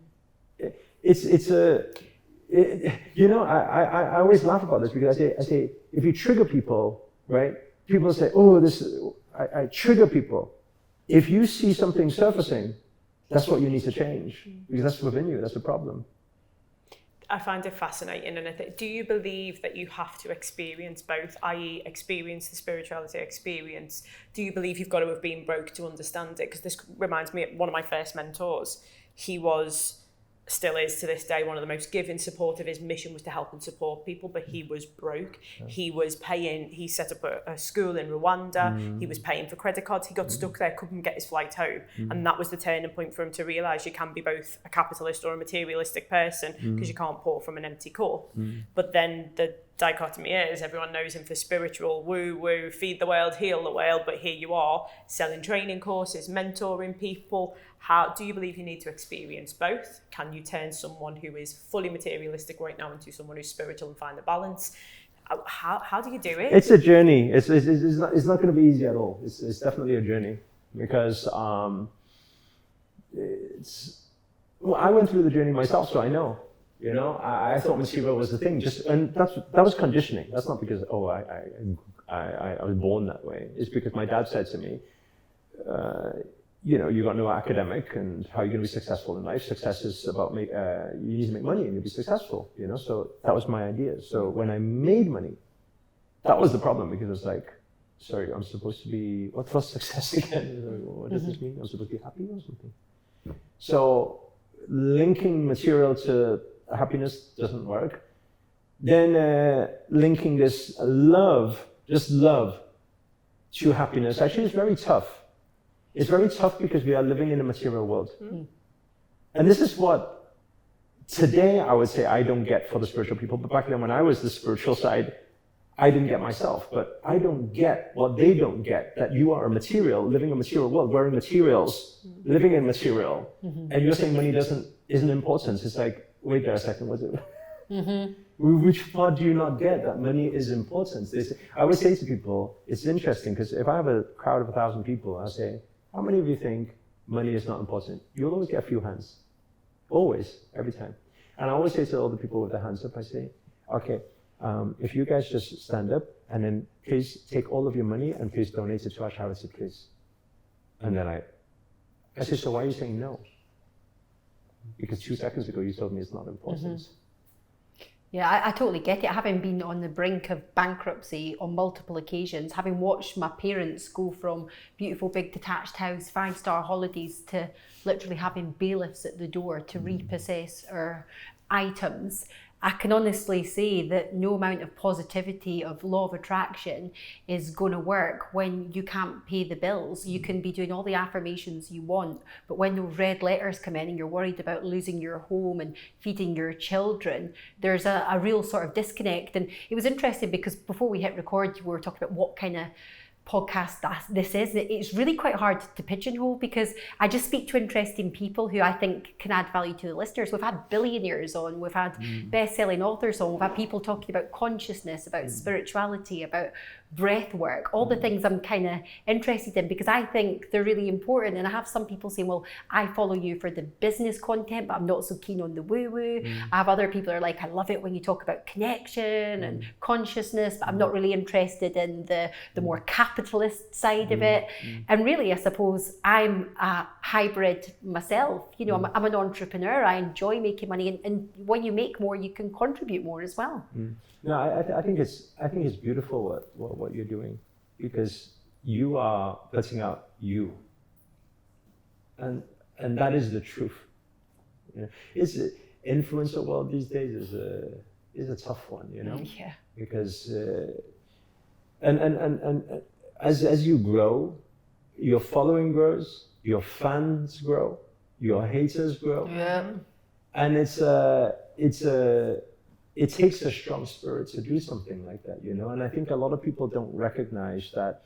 know, I always laugh about this because I say, if you trigger people, right? People say, oh, I trigger people. If you see something surfacing, that's what you need to change, because that's within you. That's a problem. I find it fascinating, and do you believe that you have to experience both, i.e. experience the spirituality experience? Do you believe you've got to have been broke to understand it? Because this reminds me of one of my first mentors. He still is to this day one of the most giving, supportive. His mission was to help and support people, but he was broke. He set up a school in Rwanda. He was paying for credit cards. He got stuck there, couldn't get his flight home. And that was the turning point for him to realise you can be both a capitalist or a materialistic person, because you can't pour from an empty cup. But then the dichotomy is, everyone knows him for spiritual, woo, feed the world, heal the world, but here you are selling training courses, mentoring people. How do you believe you need to experience both? Can you turn someone who is fully materialistic right now into someone who's spiritual and find the balance? How do you do it? It's a journey. It's not going to be easy at all. It's definitely a journey, because I went through the journey myself, so I know. You know, I thought material was the thing, and that was conditioning. That's not because I was born that way. It's because my dad said to me, you know, you got no academic, and how are you going to be successful in life? Success is about you need to make money and you'll be successful. You know, so that was my idea. So when I made money, that was the problem, because it was like, sorry, I'm supposed to be, what was success again? What does this mean? I'm supposed to be happy or something. So linking material to happiness doesn't work. Then linking this love, just love, to happiness actually is very tough. It's very tough because we are living in a material world. And this is what today I would say I don't get for the spiritual people, but back then when I was the spiritual side, I didn't get myself. But I don't get what they don't get, that you are a material, living a material world, wearing materials, living in material, and you're saying money isn't important. It's like, wait there a second, what's it? Which part do you not get, that money is important? I would say to people, it's interesting, because if I have a crowd of 1,000 people, I say, how many of you think money is not important? You'll always get a few hands. Always, every time. And I always say to all the people with their hands up, I say, okay, if you guys just stand up, and then please take all of your money and please donate it to our charity, please. And then I say, so why are you saying no? Because 2 seconds ago you told me it's not important. Yeah, I totally get it. Having been on the brink of bankruptcy on multiple occasions, having watched my parents go from beautiful big detached house, 5-star holidays, to literally having bailiffs at the door to repossess our items, I can honestly say that no amount of positivity of law of attraction is going to work when you can't pay the bills. You can be doing all the affirmations you want, but when those red letters come in and you're worried about losing your home and feeding your children, there's a real sort of disconnect. And it was interesting because before we hit record, we were talking about what kind of podcast this is. It's really quite hard to pigeonhole because I just speak to interesting people who I think can add value to the listeners. We've had billionaires on, we've had best-selling authors on, we've had people talking about consciousness, about spirituality, about breath work, all the things I'm kind of interested in because I think they're really important. And I have some people saying, well, I follow you for the business content, but I'm not so keen on the woo-woo. I have other people who are like, I love it when you talk about connection and consciousness, but I'm not really interested in the more capitalist side of it. And really, I suppose I'm a hybrid myself. You know, I'm an entrepreneur. I enjoy making money, and when you make more, you can contribute more as well. No, I think it's beautiful what you're doing, because you are putting out you, and that is the truth. You know, it's influencer world these days is a tough one, you know. Yeah. Because and as you grow, your following grows, your fans grow, your haters grow. Yeah. And it takes a strong spirit to do something like that, you know? And I think a lot of people don't recognize that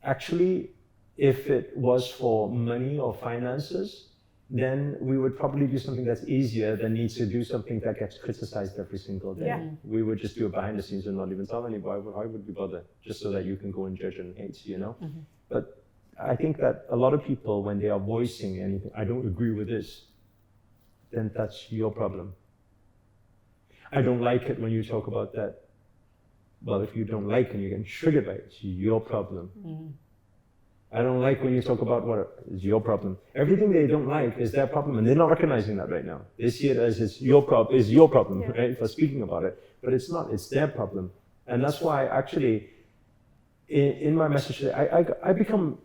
actually, if it was for money or finances, then we would probably do something that's easier than need to do something that gets criticized every single day. Yeah. We would just do it behind the scenes and not even tell anybody. Why would we bother? Just so that you can go and judge and hate, you know? But I think that a lot of people, when they are voicing anything, I don't agree with this, then that's your problem. I don't like it when you talk about that. Well, if you don't like and you're getting triggered by it, it's your problem. I don't like when you talk about what is your problem. Everything they don't like is their problem, and they're not recognizing that right now. They see it as it's your problem, right, for speaking about it. But it's not, it's their problem. And that's why actually, in my message today, I become,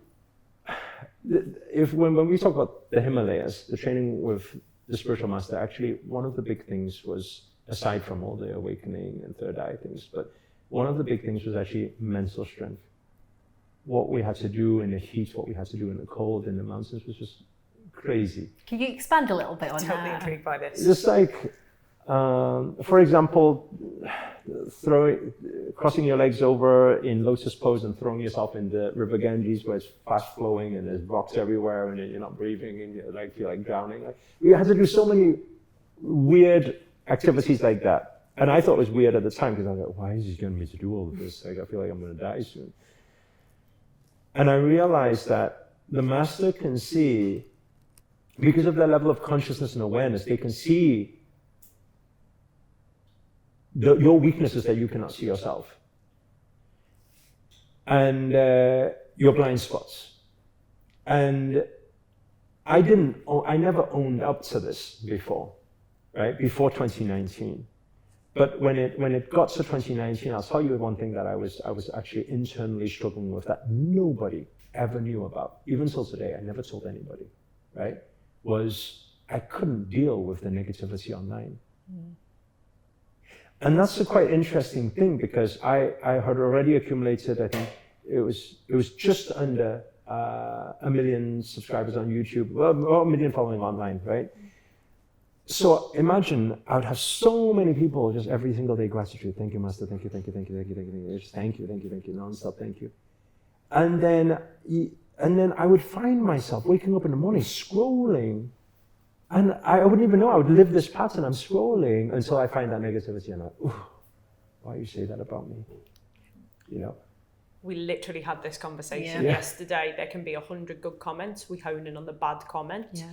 when we talk about the Himalayas, the training with the spiritual master, actually one of the big things was, aside from all the awakening and third eye things, but one of the big things was actually mental strength. What we had to do in the heat, what we had to do in the cold, in the mountains was just crazy. Can you expand a little bit on Totally that? intrigued by this. Just like, for example, crossing your legs over in lotus pose and throwing yourself in the river Ganges where it's fast flowing and there's rocks everywhere and you're not breathing and you feel like drowning. We had to do so many weird activities like that. And I thought it was weird at the time because I was like, why is he getting me to do all of this? Like, I feel like I'm going to die soon. And I realized that the master can see, because of their level of consciousness and awareness, they can see your weaknesses that you cannot see yourself. And your blind spots. And I never owned up to this before. Right, before 2019. But when it got to 2019, I'll tell you one thing that I was actually internally struggling with that nobody ever knew about. Even till today, I never told anybody, right? Was I couldn't deal with the negativity online. And that's a quite interesting thing because I had already accumulated, I think it was just under 1 million subscribers on YouTube, well, 1 million following online, right? So imagine I would have so many people just every single day, gratitude, thank you, master, thank you, thank you, thank you, thank you, thank you, just thank you, non-stop, thank you. And then I would find myself waking up in the morning scrolling, and I wouldn't even know, I would live this pattern, I'm scrolling until I find that negativity and I'm like, ooh, why you say that about me? You know? We literally had this conversation yesterday. There can be 100 good comments. We hone in on the bad comment. Yeah.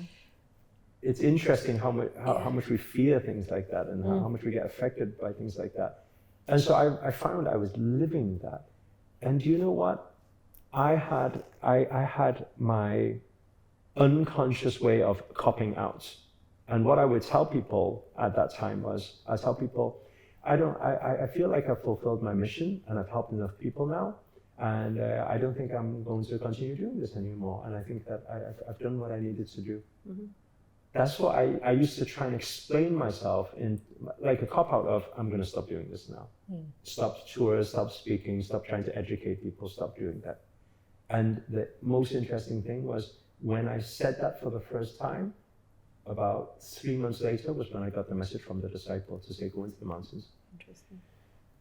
It's interesting how much we fear things like that and how much we get affected by things like that. And so I found I was living that. And do you know what? I had my unconscious way of copping out. And what I would tell people at that time was, I tell people, I feel like I've fulfilled my mission and I've helped enough people now. And I don't think I'm going to continue doing this anymore. And I think that I've done what I needed to do. that's what I used to try and explain myself in like a cop-out of, I'm going to stop doing this now. Stop tours, stop speaking, stop trying to educate people, stop doing that. And the most interesting thing was when I said that for the first time, about 3 months later was when I got the message from the disciple to say, go into the mountains. Interesting.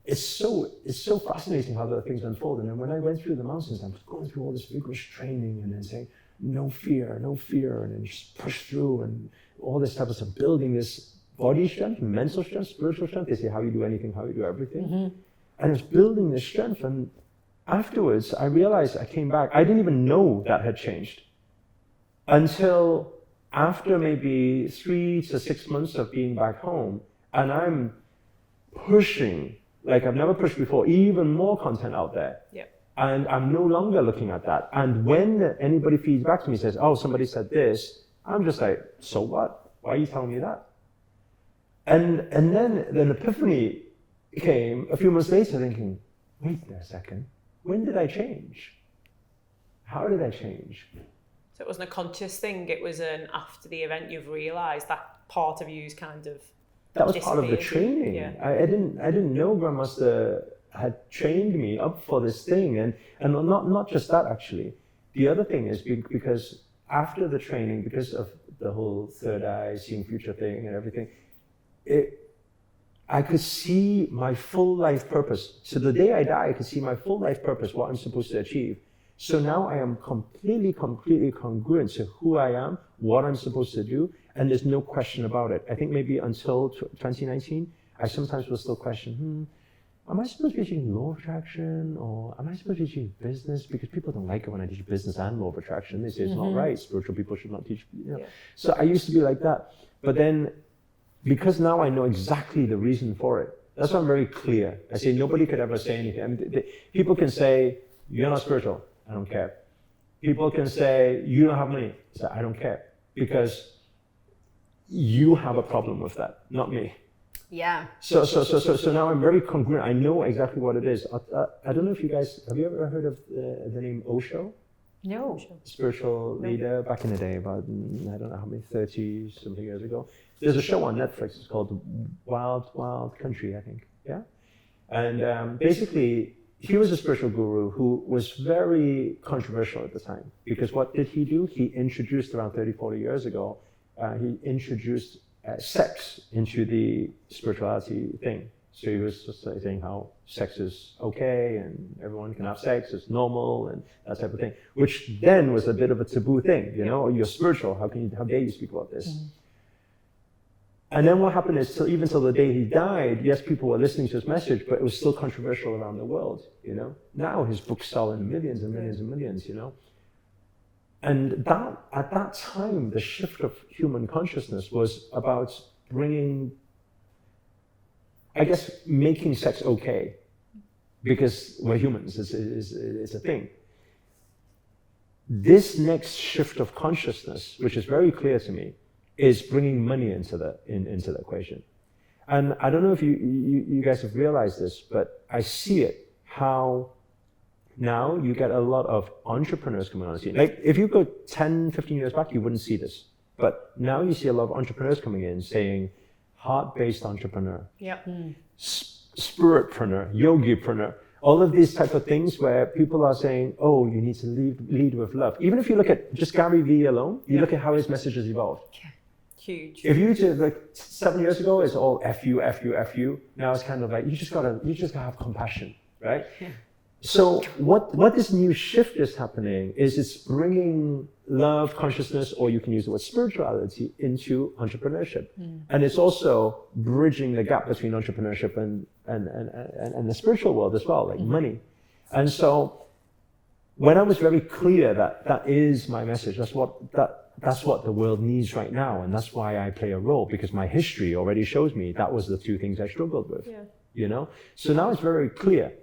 It's so fascinating how the things unfold. And then when I went through the mountains, I was going through all this vigorous training and then saying, no fear, and then just push through and all this type of stuff, building this body strength, mental strength, spiritual strength. They say how you do anything, how you do everything. And I was building this strength. And afterwards, I realized I came back. I didn't even know that had changed until after maybe 3 to 6 months of being back home. And I'm pushing like I've never pushed before, even more content out there. Yep. And I'm no longer looking at that. And when anybody feeds back to me and says, oh, somebody said this, I'm just like, so what? Why are you telling me that? And then an epiphany came a few months later thinking, wait a second, when did I change? How did I change? So it wasn't a conscious thing, it was an after the event you've realised that part of you's kind of that was part of the training. Yeah. I didn't know Grandmaster had trained me up for this thing, and not just that actually. The other thing is because after the training, because of the whole third eye, seeing future thing and everything, I could see my full life purpose. So the day I die, I could see my full life purpose, what I'm supposed to achieve. So now I am completely congruent to who I am, what I'm supposed to do, and there's no question about it. I think maybe until 2019, I sometimes will still question, am I supposed to be teaching law of attraction, or am I supposed to be teaching business? Because people don't like it when I teach business and law of attraction. They say it's not right. Spiritual people should not teach. Yeah. So I used to be like that. But then, because now I know exactly the reason for it, that's why I'm very clear. I say nobody could ever say anything. I mean, people can say, you're not spiritual. I don't care. People can say, you don't have money. So I don't care. Because you have a problem with that, not me. Yeah. So now I'm very congruent. I know exactly what it is. I don't know if you guys, have you ever heard of the name Osho? No. Spiritual leader back in the day, about, I don't know how many, 30 something years ago. There's a show on Netflix, it's called Wild Wild Country, I think. Yeah. And basically, he was a spiritual guru who was very controversial at the time. Because what did he do? He introduced around 30, 40 years ago, he introduced sex into the spirituality thing. So he was just saying how sex is okay and everyone can have sex, it's normal and that type of thing, which then was a bit of a taboo thing, you know, you're spiritual, how dare you speak about this? And then what happened is, even till the day he died, yes, people were listening to his message, but it was still controversial around the world, you know. Now his books sell in millions and millions and millions, you know. And that, at that time, the shift of human consciousness was about bringing, I guess, making sex okay, because we're humans, it's a thing. This next shift of consciousness, which is very clear to me, is bringing money into the equation. And I don't know if you guys have realized this, but I see it, how now you get a lot of entrepreneurs coming on the scene. Like if you go 10, 15 years back, you wouldn't see this. But now you see a lot of entrepreneurs coming in saying, heart-based entrepreneur, spiritpreneur, yogipreneur, all of these type of things where people are saying, oh, you need to lead with love. Even if you look at just Gary Vee alone, you look at how his message has evolved. Huge. If you did like 7 years ago, it's all F you, F you, F you. Now it's kind of like, you just gotta have compassion, right? Yeah. So what this new shift is happening is it's bringing love, consciousness, or you can use the word spirituality into entrepreneurship. And it's also bridging the gap between entrepreneurship and the spiritual world as well, like money. And so when I was very clear that is my message, that's what the world needs right now, and that's why I play a role, because my history already shows me that was the two things I struggled with, you know? So now it's very clear.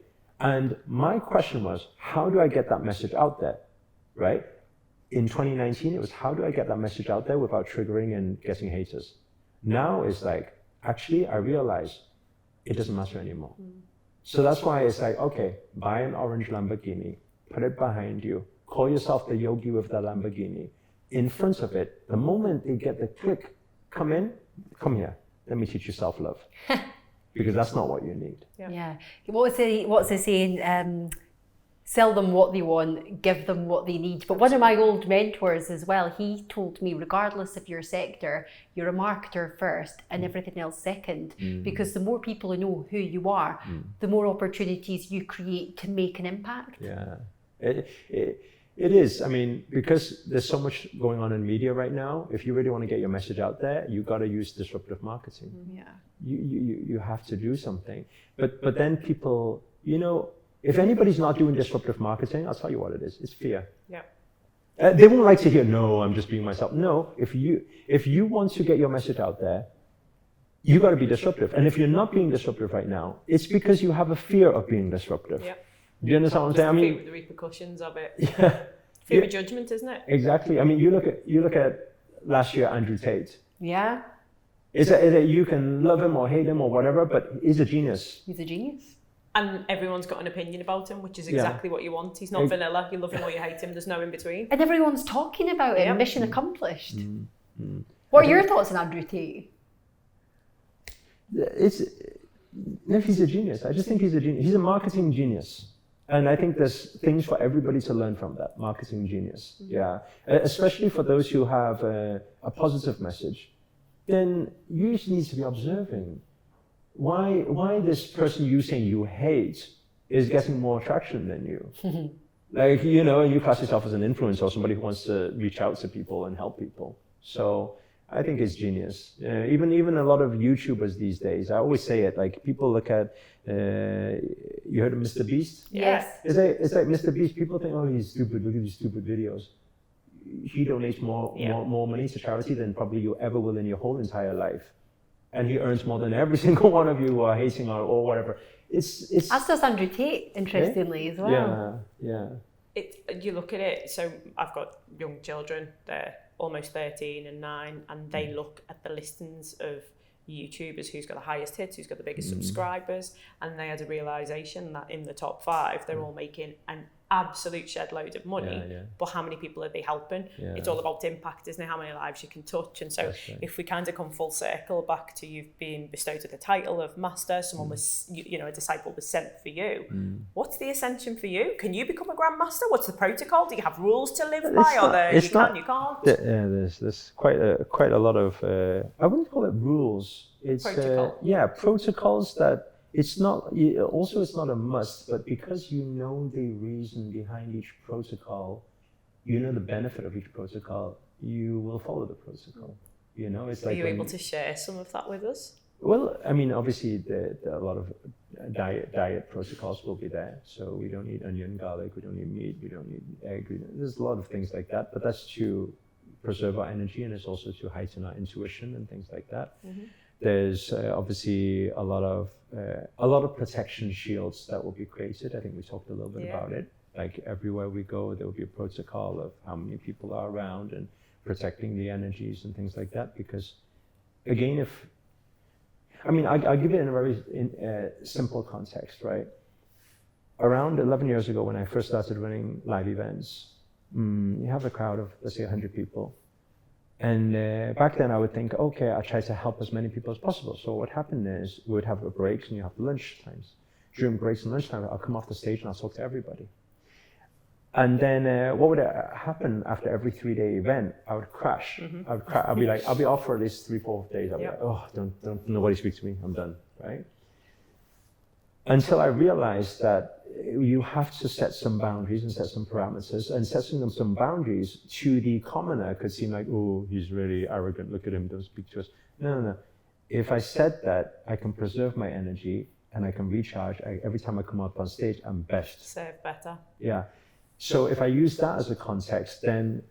And my question was, how do I get that message out there, right? In 2019, it was, how do I get that message out there without triggering and getting haters? Now it's like, actually, I realize it doesn't matter anymore. So that's why it's like, okay, buy an orange Lamborghini, put it behind you, call yourself the yogi with the Lamborghini, in front of it, the moment they get the click, come here, let me teach you self-love. Because that's not what you need. Yeah. What's the saying? Sell them what they want, give them what they need. But one of my old mentors as well, he told me, regardless of your sector, you're a marketer first and everything else second. Because the more people who know who you are, the more opportunities you create to make an impact. Yeah, it is. I mean, because there's so much going on in media right now, if you really want to get your message out there, you got to use disruptive marketing. Yeah. You have to do something. But then people, if anybody's not doing disruptive marketing, I'll tell you what it is. It's fear. Yeah. They won't like to hear, no, I'm just being myself. No, if you want to get your message out there, you got to be disruptive. And if you're not being disruptive right now, it's because you have a fear of being disruptive. Yeah. Do you understand what I'm saying? I mean, the repercussions of it. Yeah. Fear of judgment, isn't it? Exactly. I mean, you look at last year Andrew Tate. Yeah. Is that you can love him or hate him or whatever, but he's a genius. He's a genius. And everyone's got an opinion about him, which is exactly what you want. He's not vanilla. You love him or you hate him. There's no in between. And everyone's talking about it. Mission accomplished. Mm-hmm. What are your thoughts on Andrew Tate? He's a genius. I just think he's a genius. He's a marketing genius. And I think there's things for everybody to learn from that, marketing genius. Yeah. Especially for those who have a positive message. Then you just need to be observing. Why this person you saying you hate is getting more traction than you? Like, and you class yourself as an influencer or somebody who wants to reach out to people and help people. So I think it's genius. Even a lot of YouTubers these days, I always say it, like people look at, you heard of Mr. Beast? Yes. It's like Mr. Beast, people think, oh, he's stupid, look at these stupid videos. He donates more money to charity than probably you ever will in your whole entire life. And he earns more than every single one of you who are hating or whatever. It's as does Andrew Tate, interestingly, as well. Yeah. You look at it, so I've got young children, they're almost 13 and 9, and they look at the listings of YouTubers who's got the highest hits, who's got the biggest subscribers, and they had a realisation that in the top 5, they're all making an absolute shed load of money, but how many people are they helping? It's all about impact, isn't it? How many lives you can touch. And so if we kind of come full circle back to you being bestowed with the title of master, someone was, a disciple was sent for you. What's the ascension for you? Can you become a grandmaster? What's the protocol? Do you have rules to live by? You can't? There's quite a lot of, I wouldn't call it rules. It's protocols that it's not a must, but because you know the reason behind each protocol, you know the benefit of each protocol, you will follow the protocol. It's Are you able to share some of that with us? Well, I mean, obviously, a lot of diet protocols will be there. So we don't eat onion, garlic, we don't eat meat, we don't eat egg. There's a lot of things like that, but that's to preserve our energy, and it's also to heighten our intuition and things like that. There's obviously a lot of protection shields that will be created. I think we talked a little bit about it. Like everywhere we go, there will be a protocol of how many people are around and protecting the energies and things like that. Because again, I'll give it in a very simple context, right? Around 11 years ago, when I first started running live events, you have a crowd of, let's say, 100 people. And back then I would think, okay, I'll try to help as many people as possible. So what happened is we would have breaks and you have lunch times. During breaks and lunchtime, I'll come off the stage and I'll talk to everybody. And then what would happen after every 3-day event? I would crash. I'll be off for at least 3-4 days. I'll be like, oh, don't nobody speak to me. I'm done, right? Until I realized that you have to set some boundaries and set some parameters, and setting them some boundaries to the commoner could seem like, oh, he's really arrogant. Look at him, don't speak to us. No. If I said that, I can preserve my energy and I can recharge. Every time I come up on stage, I'm best. Serve better. Yeah. So if I use that as a context, then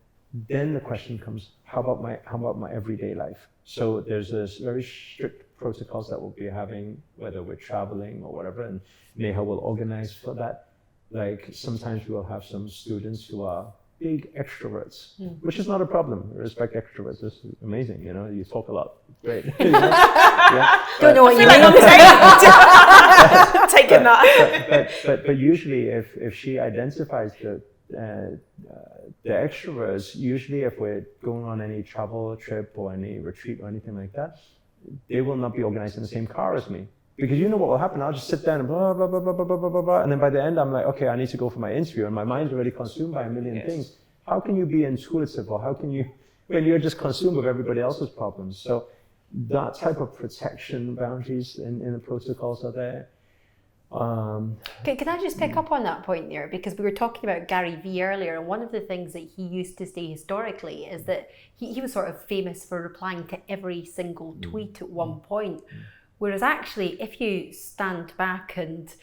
the question comes, how about my everyday life? So there's this very strict protocols that we'll be having, whether we're traveling or whatever, and Neha will organize for that. Like sometimes we'll have some students who are big extroverts, which is not a problem. I respect extroverts. It's amazing, you talk a lot. Great. Don't know what you mean. Taking that. But usually if she identifies the extroverts, usually if we're going on any travel trip or any retreat or anything like that, they will not be organized in the same car as me. Because you know what will happen, I'll just sit down and blah, blah, blah, blah, blah, blah, blah, blah, and then by the end I'm like, okay, I need to go for my interview, and my mind's already consumed by a million things. How can you be intuitive, or how can you, when you're just consumed with everybody else's problems? So that type of protection boundaries in the protocols are there. Can I just pick up on that point there? Because we were talking about Gary Vee earlier, and one of the things that he used to say historically is that he was sort of famous for replying to every single tweet at one point. Whereas actually, if you stand back and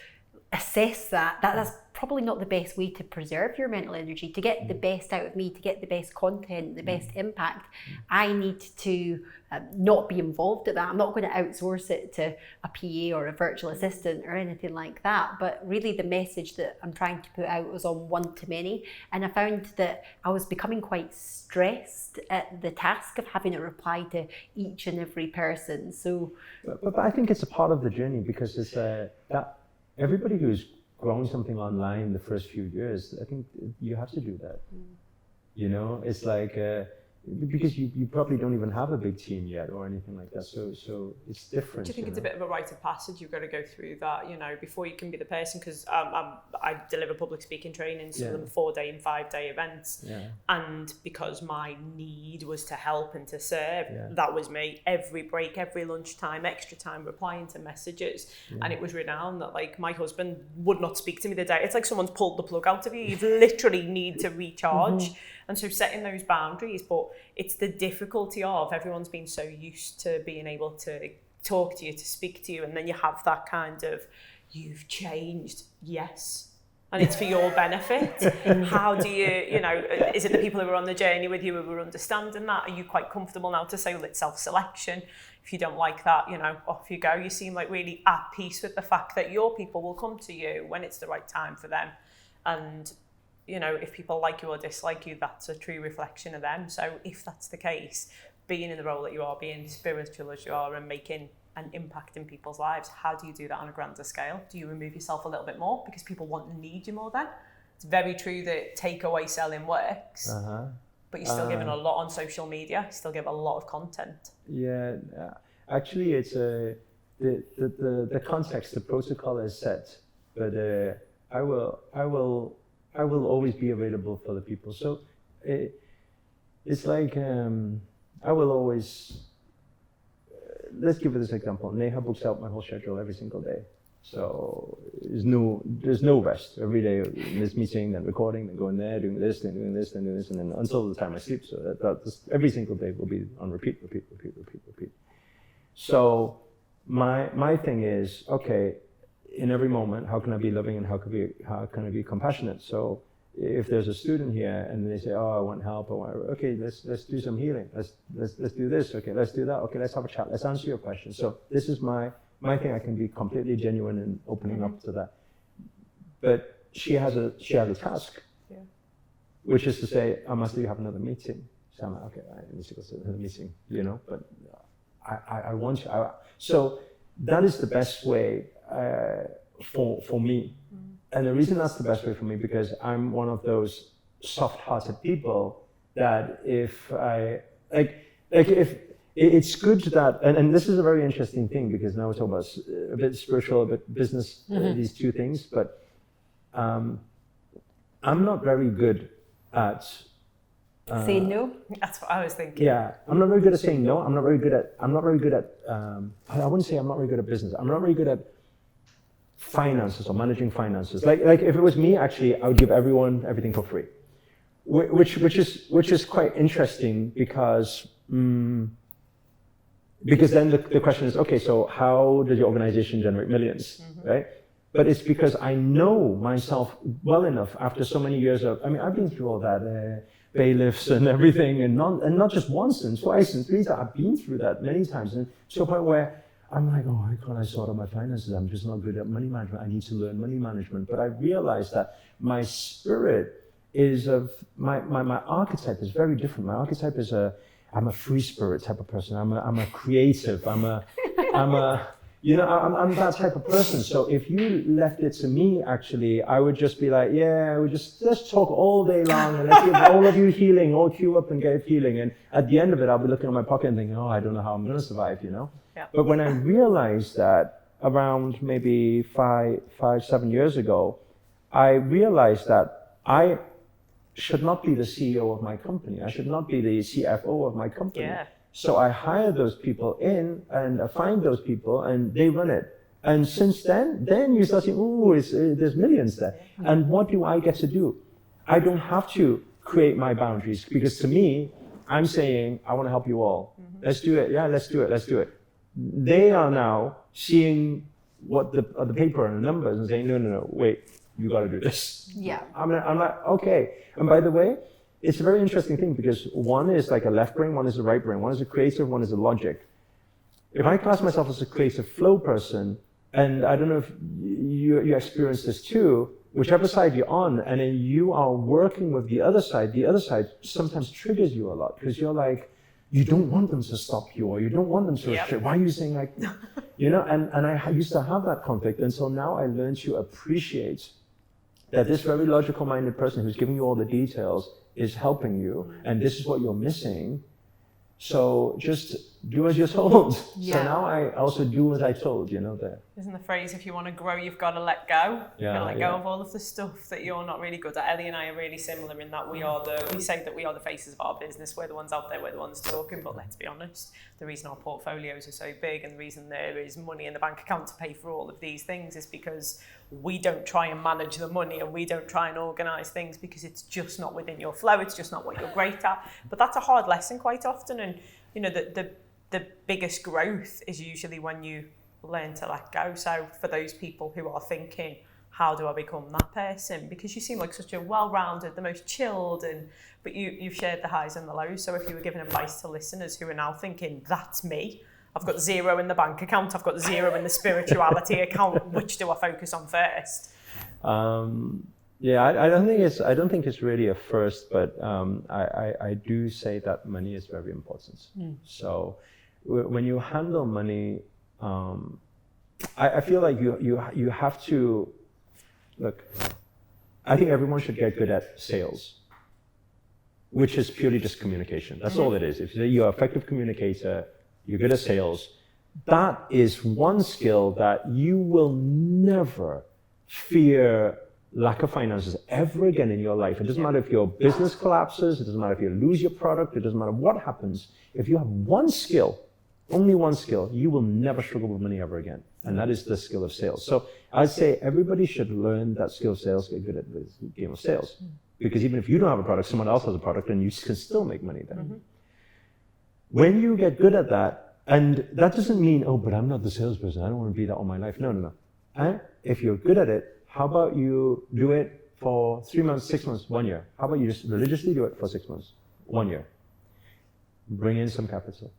assess that's probably not the best way to preserve your mental energy. To get the best out of me, to get the best content, the best impact, I need to not be involved at that. I'm not going to outsource it to a PA or a virtual assistant or anything like that. But really the message that I'm trying to put out was on one-to-many. And I found that I was becoming quite stressed at the task of having to reply to each and every person. So, but I think it's a part of the journey, because it's that everybody who's grown something online the first few years, I think you have to do that. You know, it's like, because you probably don't even have a big team yet or anything like that. So it's different. Do you think it's a bit of a rite of passage? You've got to go through that, you know, before you can be the person, because I deliver public speaking training, some of them 4-day and 5-day events. And because my need was to help and to serve, that was me. Every break, every lunchtime, extra time, replying to messages. And it was renowned that, like, my husband would not speak to me the day. It's like someone's pulled the plug out of you. You literally need to recharge. And so setting those boundaries, but it's the difficulty of everyone's been so used to being able to talk to you, to speak to you, and then you have that kind of, you've changed, yes, and it's for your benefit. How do you know, is it the people who are on the journey with you who are understanding that? Are you quite comfortable now to say, well, it's self-selection? If you don't like that, you know, off you go. You seem like really at peace with the fact that your people will come to you when it's the right time for them. And you know, if people like you or dislike you, that's a true reflection of them. So if that's the case, being in the role that you are, being spiritual as you are, and making an impact in people's lives, how do you do that on a grander scale? Do you remove yourself a little bit more because people want and need you more then? It's very true that takeaway selling works, but you're still giving a lot on social media. You still give a lot of content. Yeah, actually, it's the context, the protocol is set, but I will always be available for the people. So it's like, I will always, let's give it this example. Neha books out my whole schedule every single day. So there's no rest. Every day in this meeting, then recording, then going there, doing this, then doing this, then doing this, and then until the time I sleep. So that's every single day will be on repeat. So my thing is, okay, in every moment, how can I be loving and how can I be compassionate? So if there's a student here and they say, oh, I want help, okay, let's do some healing. Let's do this. Okay, let's do that. Okay, let's have a chat. Let's answer your question. So this is my thing. I can be completely genuine in opening up to that. But she has a task, which is to say, I must have another meeting. So I'm like, okay, I need to go to another meeting, you know. But I want to. So that is the best way. For me. And the reason that's the best way for me, because I'm one of those soft-hearted people that if it's good that, and this is a very interesting thing, because now we're talking about a bit spiritual, a bit business, these two things, but I'm not very good at say no. That's what I was thinking. Yeah, I'm not very good at saying no. I'm not very good at I wouldn't say I'm not very good at business. I'm not very good at finances or managing finances. Like if it was me, actually, I would give everyone everything for free, which is quite interesting, because then the question is, okay, so how does your organization generate millions, right? But it's because I know myself well enough after so many years of, I mean, I've been through all that, bailiffs and everything, and not just once and twice and three times. I've been through that many times, and to a point where I'm like, oh, how can I sort out my finances? I'm just not good at money management. I need to learn money management. But I realized that my spirit is my archetype is very different. My archetype is I'm a free spirit type of person. I'm a creative. I'm a You know, I'm that type of person. So if you left it to me, actually, I would just be like, yeah, let's talk all day long and let's give all of you healing, all queue up and get healing. And at the end of it, I'll be looking at my pocket and thinking, oh, I don't know how I'm going to survive, you know? Yeah. But when I realized that around maybe 7 years ago, I realized that I should not be the CEO of my company. I should not be the CFO of my company. Yeah. So I hire those people in and I find those people and they run it. And since then you start saying, ooh, there's millions there. And what do I get to do? I don't have to create my boundaries because to me, I'm saying, I want to help you all. Let's do it. Yeah, let's do it. They are now seeing what the paper and the numbers and saying, no, wait, you got to do this. Yeah. I'm like, okay. And by the way, it's a very interesting thing because one is like a left brain, one is a right brain, one is a creative, one is a logic. If I class myself as a creative flow person, and I don't know if you experience this too, whichever side you're on, and then you are working with the other side sometimes triggers you a lot because you're like, you don't want them to stop you or you don't want them to restrict. Why are you saying like, you know, and I used to have that conflict until now I learned to appreciate that this very logical minded person who's giving you all the details is helping you, and this is what you're missing. So just do as you're told. Yeah. So now I also do as I told, you know that. Isn't the phrase, if you want to grow, you've got to let go? Yeah, You've got to let go yeah. of all of the stuff that you're not really good at. Ellie and I are really similar in that we say that we are the faces of our business. We're the ones out there, we're the ones talking, but let's be honest, the reason our portfolios are so big and the reason there is money in the bank account to pay for all of these things is because we don't try and manage the money and we don't try and organise things because it's just not within your flow, it's just not what you're great at. But that's a hard lesson quite often, and you know, the biggest growth is usually when you learn to let go. So for those people who are thinking, how do I become that person? Because you seem like such a well-rounded, the most chilled, but you've shared the highs and the lows. So if you were giving advice to listeners who are now thinking, that's me, I've got 0 in the bank account, I've got 0 in the spirituality account, which do I focus on first? Yeah, I don't think it's really a first, but I do say that money is very important. So when you handle money, I feel like you have to look. I think everyone should get good at sales, which is purely just communication. That's all it is. If you're an effective communicator, you're good at sales. That is one skill that you will never fear lack of finances ever again in your life. It doesn't matter if your business collapses, it doesn't matter if you lose your product, it doesn't matter what happens. If you have one skill, only one skill, you will never struggle with money ever again. And that is the skill of sales. So I'd say everybody should learn that skill of sales, get good at this game of sales. Because even if you don't have a product, someone else has a product and you can still make money then. When you get good at that, and that doesn't mean, oh, but I'm not the salesperson, I don't want to be that all my life. No. And if you're good at it, how about you do it for 3 months, 6 months, 1 year? How about you just religiously do it for 6 months, 1 year? Bring in some capital.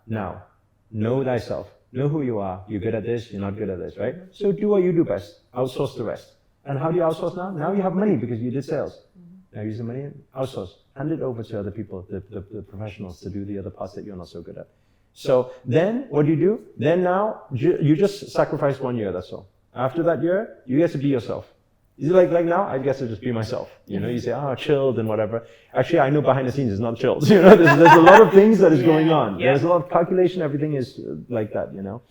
Now, know thyself. Know who you are. You're good at this, you're not good at this, right? So do what you do best. Outsource the rest. And how do you outsource now? Now you have money because you did sales. Now use the money and outsource. Hand it over to other people, the professionals, to do the other parts that you're not so good at. So then, what do? Then now, you just sacrifice 1 year, that's all. After that year, you get to be yourself. Is it like now? I guess to just be myself. You know, you say, chilled and whatever. Actually, I know behind the scenes it's not chilled. You know, there's a lot of things that is going on. Yeah. There's a lot of calculation. Everything is like that. You know,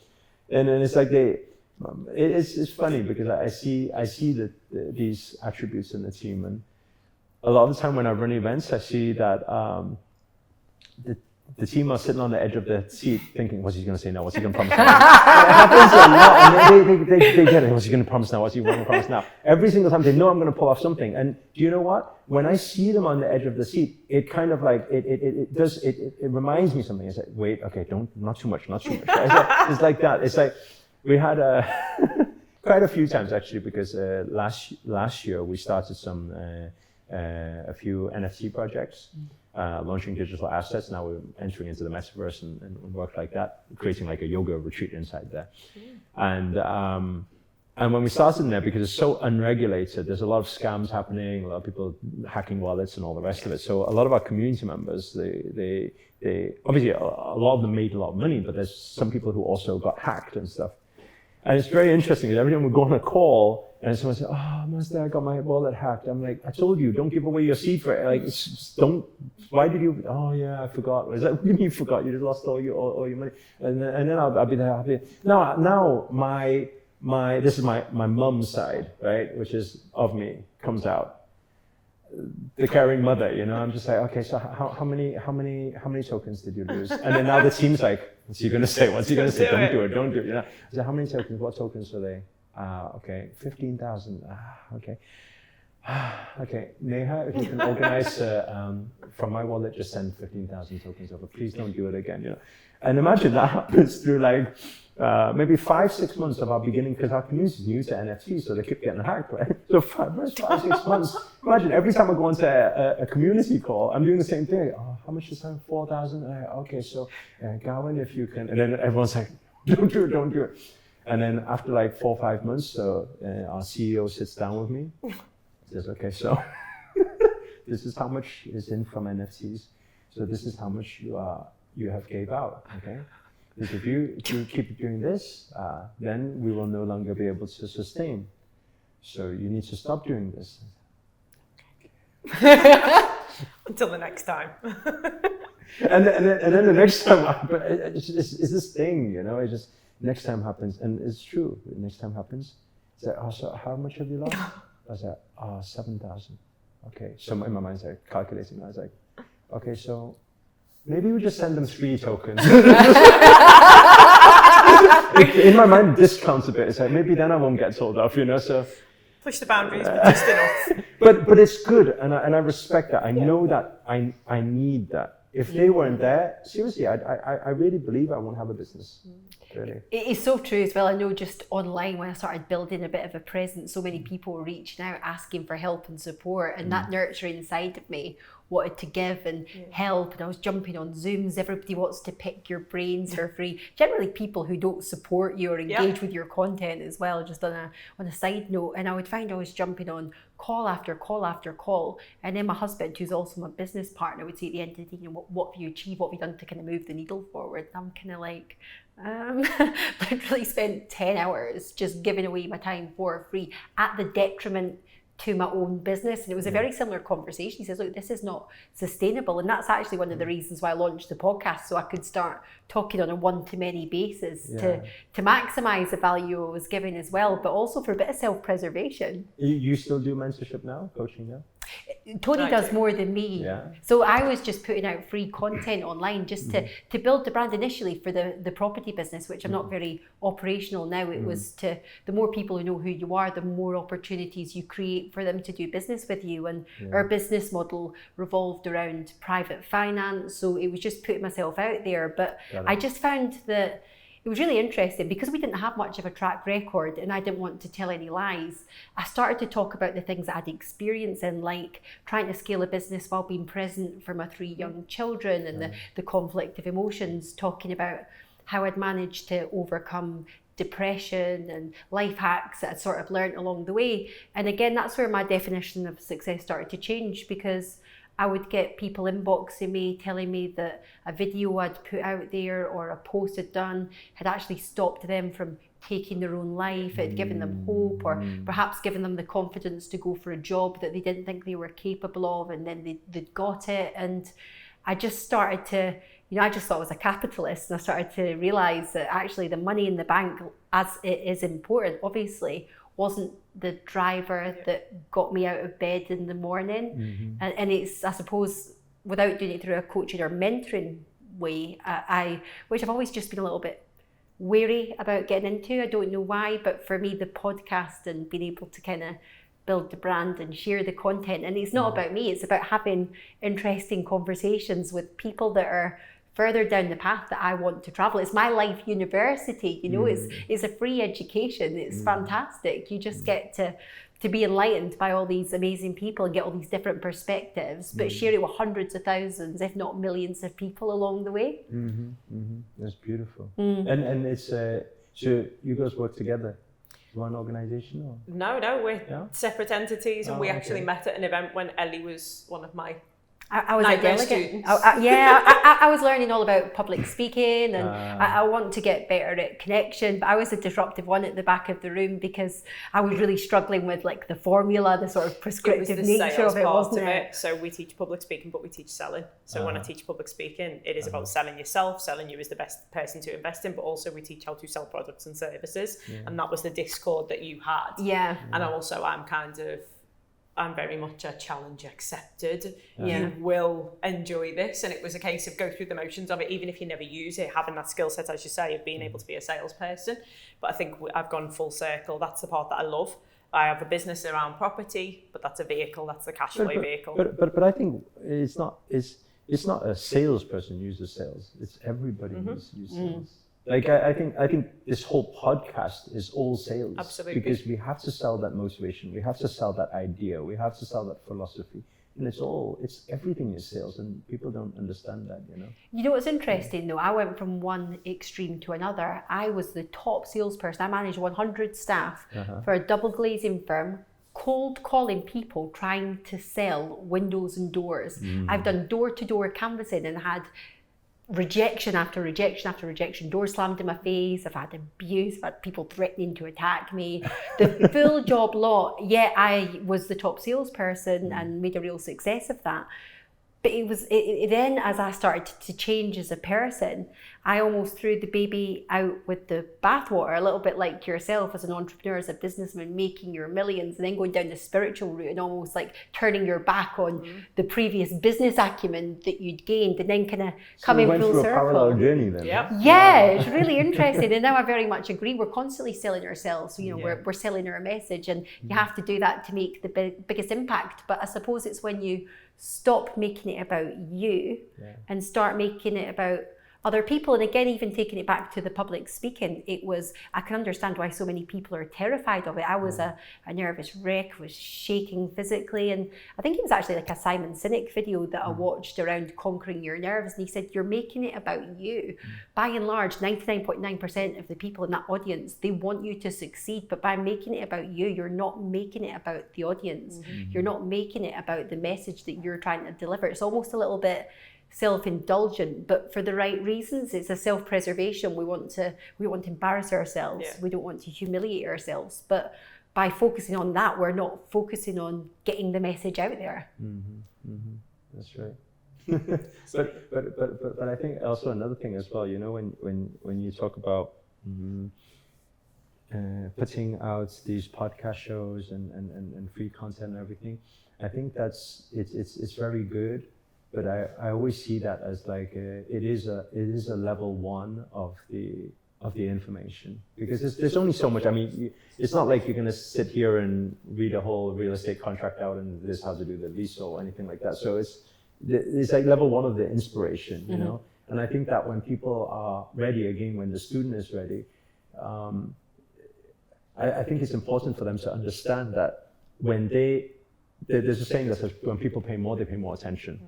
and it's like it's funny because I see these attributes in the team, and a lot of the time when I run events, I see that the team are sitting on the edge of the seat thinking, what's he going to say now? What's he going to promise now? It happens a lot, and they get it. What's he going to promise now? What's he going to promise now? Every single time they know I'm going to pull off something. And do you know what? When I see them on the edge of the seat, it kind of like, it reminds me something. It's like, wait, okay, not too much. It's like that. It's like, we had quite a few times actually, because last year we started a few NFT projects. Launching digital assets. Now we're entering into the metaverse and work like that, creating like a yoga retreat inside there. And And when we started in there, because it's so unregulated, there's a lot of scams happening, a lot of people hacking wallets and all the rest of it. So a lot of our community members, they obviously a lot of them made a lot of money, but there's some people who also got hacked and stuff. And it's very interesting, because every time we go on a call and someone says, "Oh, Master, I got my wallet hacked." I'm like, "I told you, don't give away your seed for it. Like, don't. Why did you? Oh yeah, I forgot." Is that what do you mean you forgot? You just lost all your money. And then I'll be there. Now this is my mum's side, right, which is of me, comes out. The caring mother, you know. I'm just like, okay, so how many tokens did you lose? And then now the team's like, what's he gonna say? What's he gonna say? Don't do it. You know. I said, how many tokens? What tokens are they? Okay, 15,000. Okay. Okay, Neha, if you can organize from my wallet, just send 15,000 tokens over. Please don't do it again. You know. And imagine that happens through like maybe 5-6 months of our beginning, because our community is new to NFTs, so they keep getting hacked, right? So first 5-6 months, imagine every time I go into a community call, I'm doing the same thing. Oh, how much is that? 4,000? Okay, so Gawain, if you can, and then everyone's like, don't do it. And then after like 4 or 5 months, so our CEO sits down with me, says, okay, so this is how much is in from NFTs. So this is how much you have gave out, okay? Because if you keep doing this, then we will no longer be able to sustain. So you need to stop doing this. Until the next time. and then the next time, but it's this thing, you know, it just, next time happens, and it's true, next time happens, it's like, oh, so how much have you lost? I was like, 7,000. Okay, so in my mind's like calculating, I was like, okay, so maybe we just send them 3 tokens. In my mind, discounts a bit. It's like, maybe then I won't get told off, you know, so. Push the boundaries, but just enough. But it's good, and I respect that. I know that I need that. If they weren't there, seriously, I really believe I won't have a business. Really. It is so true as well. I know just online, when I started building a bit of a presence, so many people were reaching out asking for help and support, and that nurturing side of me wanted to give and help, and I was jumping on Zooms. Everybody wants to pick your brains for free. Generally people who don't support you or engage with your content as well, just on a side note. And I would find I was jumping on call after call after call, and then my husband, who's also my business partner, would say at the end of the day, you know, what have you achieved, what have you done to kind of move the needle forward? And I'm kind of like, literally spent 10 hours just giving away my time for free at the detriment to my own business. And it was a very similar conversation. He says, look, this is not sustainable. And that's actually one of the reasons why I launched the podcast, so I could start talking on a one-to-many basis to maximize the value I was giving as well, but also for a bit of self-preservation. You still do mentorship now, coaching now? Tony does more than me. Yeah. So I was just putting out free content online just to build the brand initially for the property business, which I'm not very operational now. It was to, the more people who know who you are, the more opportunities you create for them to do business with you. And our business model revolved around private finance. So it was just putting myself out there. But I just found that it was really interesting because we didn't have much of a track record and I didn't want to tell any lies. I started to talk about the things that I'd experienced in, like trying to scale a business while being present for my 3 young children and the conflict of emotions, talking about how I'd managed to overcome depression and life hacks that I'd sort of learned along the way. And again, that's where my definition of success started to change, because I would get people inboxing me, telling me that a video I'd put out there or a post I'd done had actually stopped them from taking their own life. It had given them hope, or perhaps given them the confidence to go for a job that they didn't think they were capable of, and then they'd got it. And I just started to, I just thought I was a capitalist, and I started to realise that actually the money in the bank, as it is important, obviously, wasn't the driver that got me out of bed in the morning. And it's, I suppose, without doing it through a coaching or mentoring way, which I've always just been a little bit wary about getting into. I don't know why, but for me, the podcast and being able to kind of build the brand and share the content, and it's not about me, it's about having interesting conversations with people that are further down the path that I want to travel. It's my life university, it's a free education. It's fantastic. You just get to be enlightened by all these amazing people and get all these different perspectives, but share it with hundreds of thousands, if not millions of people along the way. That's beautiful. And it's, so you guys work together? one organization? Or? No, we're Yeah? separate entities, and Oh, we actually okay. met at an event when Ellie was one of my I was a nightmare delegate. students. I was learning all about public speaking, and Ah. I want to get better at connection. But I was a disruptive one at the back of the room because I was really struggling with like the formula, the sort of It was prescriptive the nature sales of it, part wasn't of it? it. So we teach public speaking, but we teach selling. So when I teach public speaking, it is about selling yourself, selling you as the best person to invest in, but also we teach how to sell products and services. And that was the discord that you had. Yeah. And also I'm very much a challenge accepted. Yeah. You will enjoy this. And it was a case of go through the motions of it, even if you never use it, having that skill set, as you say, of being able to be a salesperson. But I think I've gone full circle. That's the part that I love. I have a business around property, but that's a vehicle. That's the cash flow vehicle. But I think it's not a salesperson uses sales. It's everybody uses sales. Like I think this whole podcast is all sales. Absolutely. Because we have to sell that motivation. We have to sell that idea. We have to sell that philosophy. And it's everything is sales, and people don't understand that, you know. You know what's interesting though? I went from one extreme to another. I was the top salesperson. I managed 100 staff for a double glazing firm, cold calling people trying to sell windows and doors. I've done door-to-door canvassing and had rejection after rejection after rejection, doors slammed in my face, I've had abuse, I've had people threatening to attack me, the full job lot. Yeah, I was the top salesperson and made a real success of that. But then as I started to change as a person, I almost threw the baby out with the bathwater, a little bit like yourself as an entrepreneur, as a businessman, making your millions and then going down the spiritual route and almost like turning your back on the previous business acumen that you'd gained, and then kind of coming full circle. So we went through a parallel journey then. Yep. Yeah, it's really interesting. And now I very much agree. We're constantly selling ourselves. So, we're selling our message, and you have to do that to make the biggest impact. But I suppose it's when you stop making it about you and start making it about other people. And again, even taking it back to the public speaking, I can understand why so many people are terrified of it. I was a nervous wreck, was shaking physically. And I think it was actually like a Simon Sinek video that I watched around conquering your nerves. And he said, you're making it about you. By and large, 99.9% of the people in that audience, they want you to succeed. But by making it about you, you're not making it about the audience. You're not making it about the message that you're trying to deliver. It's almost a little bit self-indulgent, but for the right reasons. It's a self-preservation. We want to embarrass ourselves. We don't want to humiliate ourselves. But by focusing on that, we're not focusing on getting the message out there. That's right. but I think also another thing as well, when you talk about putting out these podcast shows and free content and everything, I think it's very good. But I always see that as like it is a level one of the information, because there's only so much. I mean, it's not like you're gonna sit here and read a whole real estate contract out and this is how to do the lease or anything like that. So it's like level one of the inspiration, you know. And I think that when people are ready, again, when the student is ready, I think it's important for them to understand that when there's a saying that says when people pay more, they pay more attention.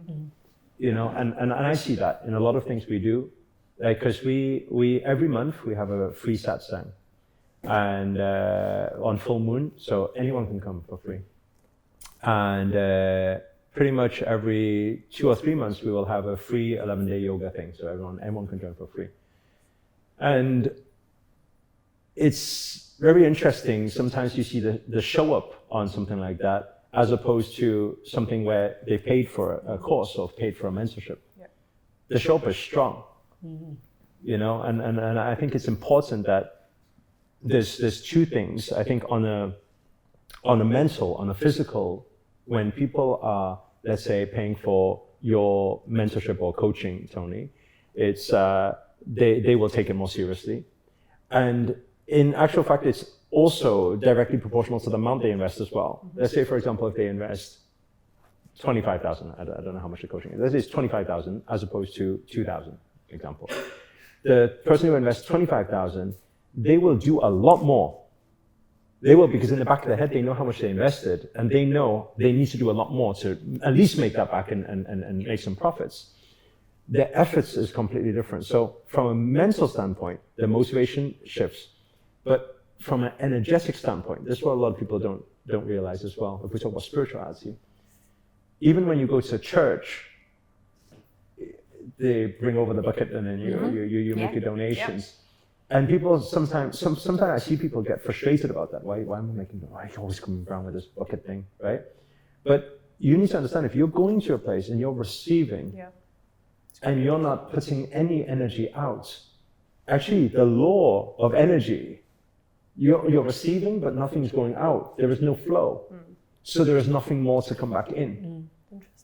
You know, and I see that in a lot of things we do, because we every month we have a free satsang, and on full moon, so anyone can come for free. And pretty much every 2 or 3 months we will have a free 11-day yoga thing, so everyone can join for free. And it's very interesting. Sometimes you see the show up on something like that, as opposed to something where they paid for a course or paid for a mentorship. The show up is strong, you know, and I think it's important that there's two things. I think on a mental, on a physical, when people are, let's say, paying for your mentorship or coaching, Tony, it's they will take it more seriously. And in actual fact, it's also directly proportional to the amount they invest as well. Let's say, for example, if they invest 25,000, I don't know how much the coaching is. Let's say it's 25,000 as opposed to 2,000, for example. The person who invests 25,000, they will do a lot more. They will, because in the back of their head, they know how much they invested, and they know they need to do a lot more to at least make that back and make some profits. Their efforts is completely different. So from a mental standpoint, the motivation shifts. But from an energetic standpoint, this is what a lot of people don't realize as well. If we talk about spirituality, even when you go to church, they bring over the bucket and then you make your donations. And people sometimes I see people get frustrated about that. Why am I making? Why are you always coming around with this bucket thing, right? But you need to understand, if you're going to a place and you're receiving, and you're not putting any energy out, actually the law of energy, you're receiving but nothing's going out. There is no flow, so there is nothing more to come back in.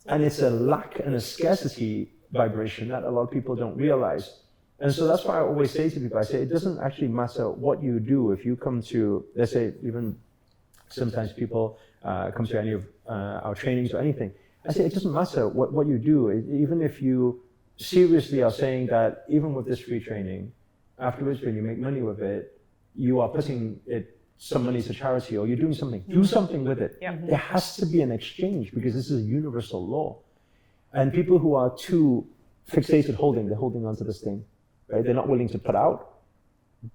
And it's a lack and a scarcity vibration that a lot of people don't realize. And so that's why I always say to people, I say, it doesn't actually matter what you do. If you come to, let's say, even sometimes people come to any of our trainings or anything, I say, it doesn't matter what you do. Even if you seriously are saying that even with this free training, afterwards when you make money with it, you are putting some money to charity, or you're doing something, do something with it. There has to be an exchange, because this is a universal law. And people who are too fixated they're holding onto this thing, right? They're not willing to put out.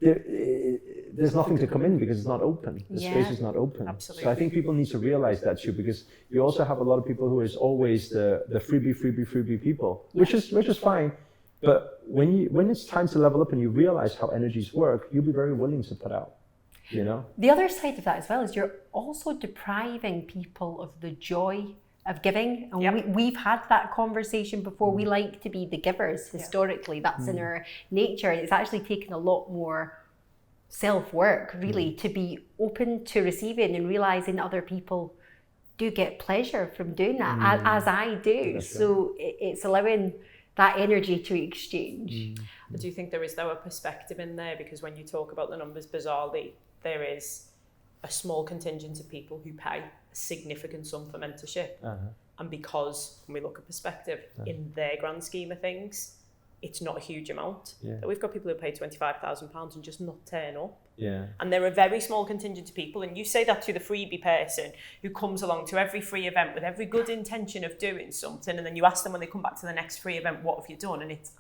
There's nothing to come in because it's not open. The space is not open. Absolutely. So I think people need to realize that too, because you also have a lot of people who is always the freebie people, which is fine. But when it's time to level up and you realize how energies work, you'll be very willing to put out. You know? The other side of that as well is you're also depriving people of the joy of giving. And we've had that conversation before. We like to be the givers historically. That's in our nature. And it's actually taken a lot more self-work, really, to be open to receiving and realizing other people do get pleasure from doing that, as I do. So it's allowing that energy to exchange. Do you think there is, though, a perspective in there? Because when you talk about the numbers, bizarrely, there is a small contingent of people who pay a significant sum for mentorship. And because, when we look at perspective, in their grand scheme of things, it's not a huge amount. But we've got people who pay £25,000 and just not turn up. And they're a very small contingent of people. And you say that to the freebie person who comes along to every free event with every good intention of doing something, and then you ask them when they come back to the next free event, what have you done? And it's,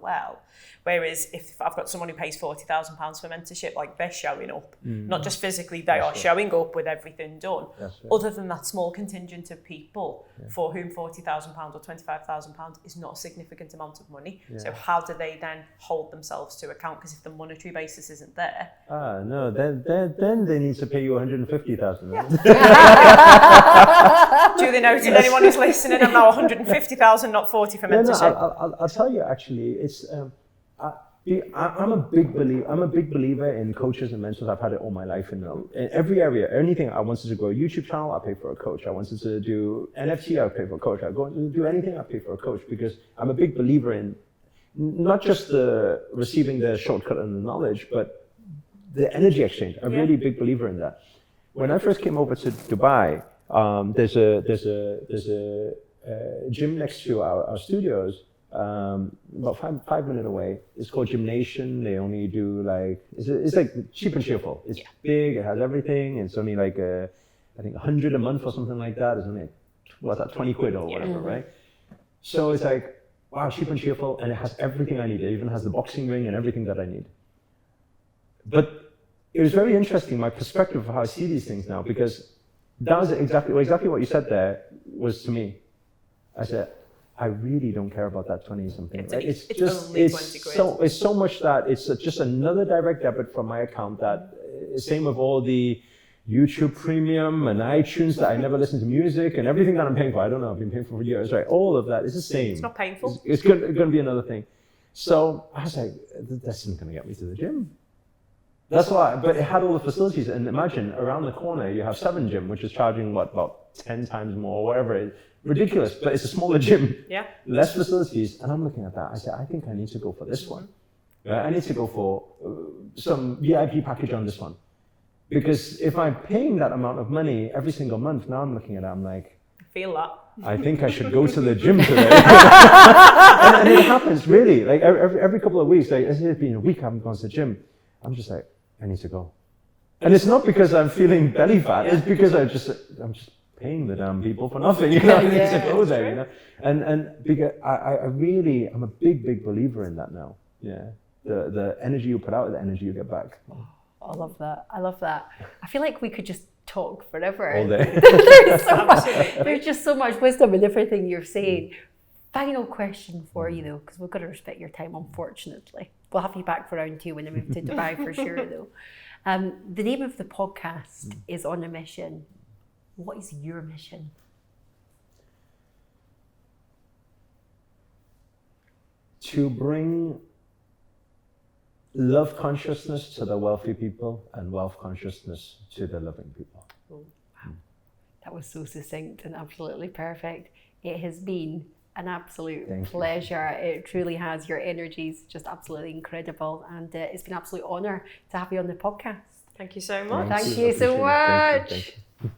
well. Whereas if I've got someone who pays £40,000 for mentorship, like, they're showing up. Not just physically, they are showing up with everything done. Other than that small contingent of people for whom £40,000 or £25,000 is not a significant amount of money. So how do they then hold themselves to account? Because if the monetary basis isn't there... no, then they need to pay you $150,000. Duly noted, anyone who's listening, I'm now $150,000, not $40 for mentorship. I'll tell you, actually, it's... I'm a big believer in coaches and mentors. I've had it all my life in every area. Anything I wanted to grow a YouTube channel, I pay for a coach. I wanted to do NFT, I pay for a coach. I go to do anything, I pay for a coach, because I'm a big believer in not just the receiving the shortcut and the knowledge, but the energy exchange. I'm really a big believer in that. When I first came over to Dubai, there's a gym next to our studios. About 5 minutes away. It's called Gymnation. They only do it's like cheap and cheerful. It's big, it has everything. It's only I think 100 a month or something like that. It's only, 20 quid or whatever, right? So it's like, wow, cheap and cheerful, and it has everything I need. It even has the boxing ring and everything that I need. But it was very interesting, my perspective of how I see these things now, because that was exactly what you said there was to me. I said, I really don't care about that 20-something. Right? It's only 20 quid. It's so much that it's just another direct debit from my account. That same with all the YouTube Premium and iTunes that I never listen to music and everything that I'm paying for. I don't know, I've been paying for years, right? All of that is the same. It's not painful. It's going to be another thing. So I was like, this isn't going to get me to the gym. That's why, but it had all the facilities. And imagine around the corner, you have 7 Gym, which is charging about 10 times more, whatever it is. Ridiculous, but it's a smaller gym, less facilities, and I'm looking at that. I said, I think I need to go for this one. I need to go for some VIP package on this one, because if I'm paying that amount of money every single month, now I'm looking at it, I'm like, I feel that. I think I should go to the gym today. and it happens really, like every couple of weeks. Like, it's been a week I haven't gone to the gym. I'm just like, I need to go, and it's not because I'm feeling belly fat. It's because I'm just paying the damn people for nothing, you know. To go there, you know. And because I'm a big believer in that now. Yeah, the energy you put out, the energy you get back. I love that. I love that. I feel like we could just talk forever. All day. There's just so much wisdom in everything you're saying. Final question for you though, because we've got to respect your time, unfortunately. We'll have you back for round 2 when I move to Dubai for sure though. The name of the podcast is On a Mission. What is your mission? To bring love consciousness to the wealthy people and wealth consciousness to the living people. Oh, wow. That was so succinct and absolutely perfect. It has been an absolute pleasure. It truly has. Your energy is just absolutely incredible, and it's been an absolute honour to have you on the podcast. Thank you so much. Thank you so much. Thank you.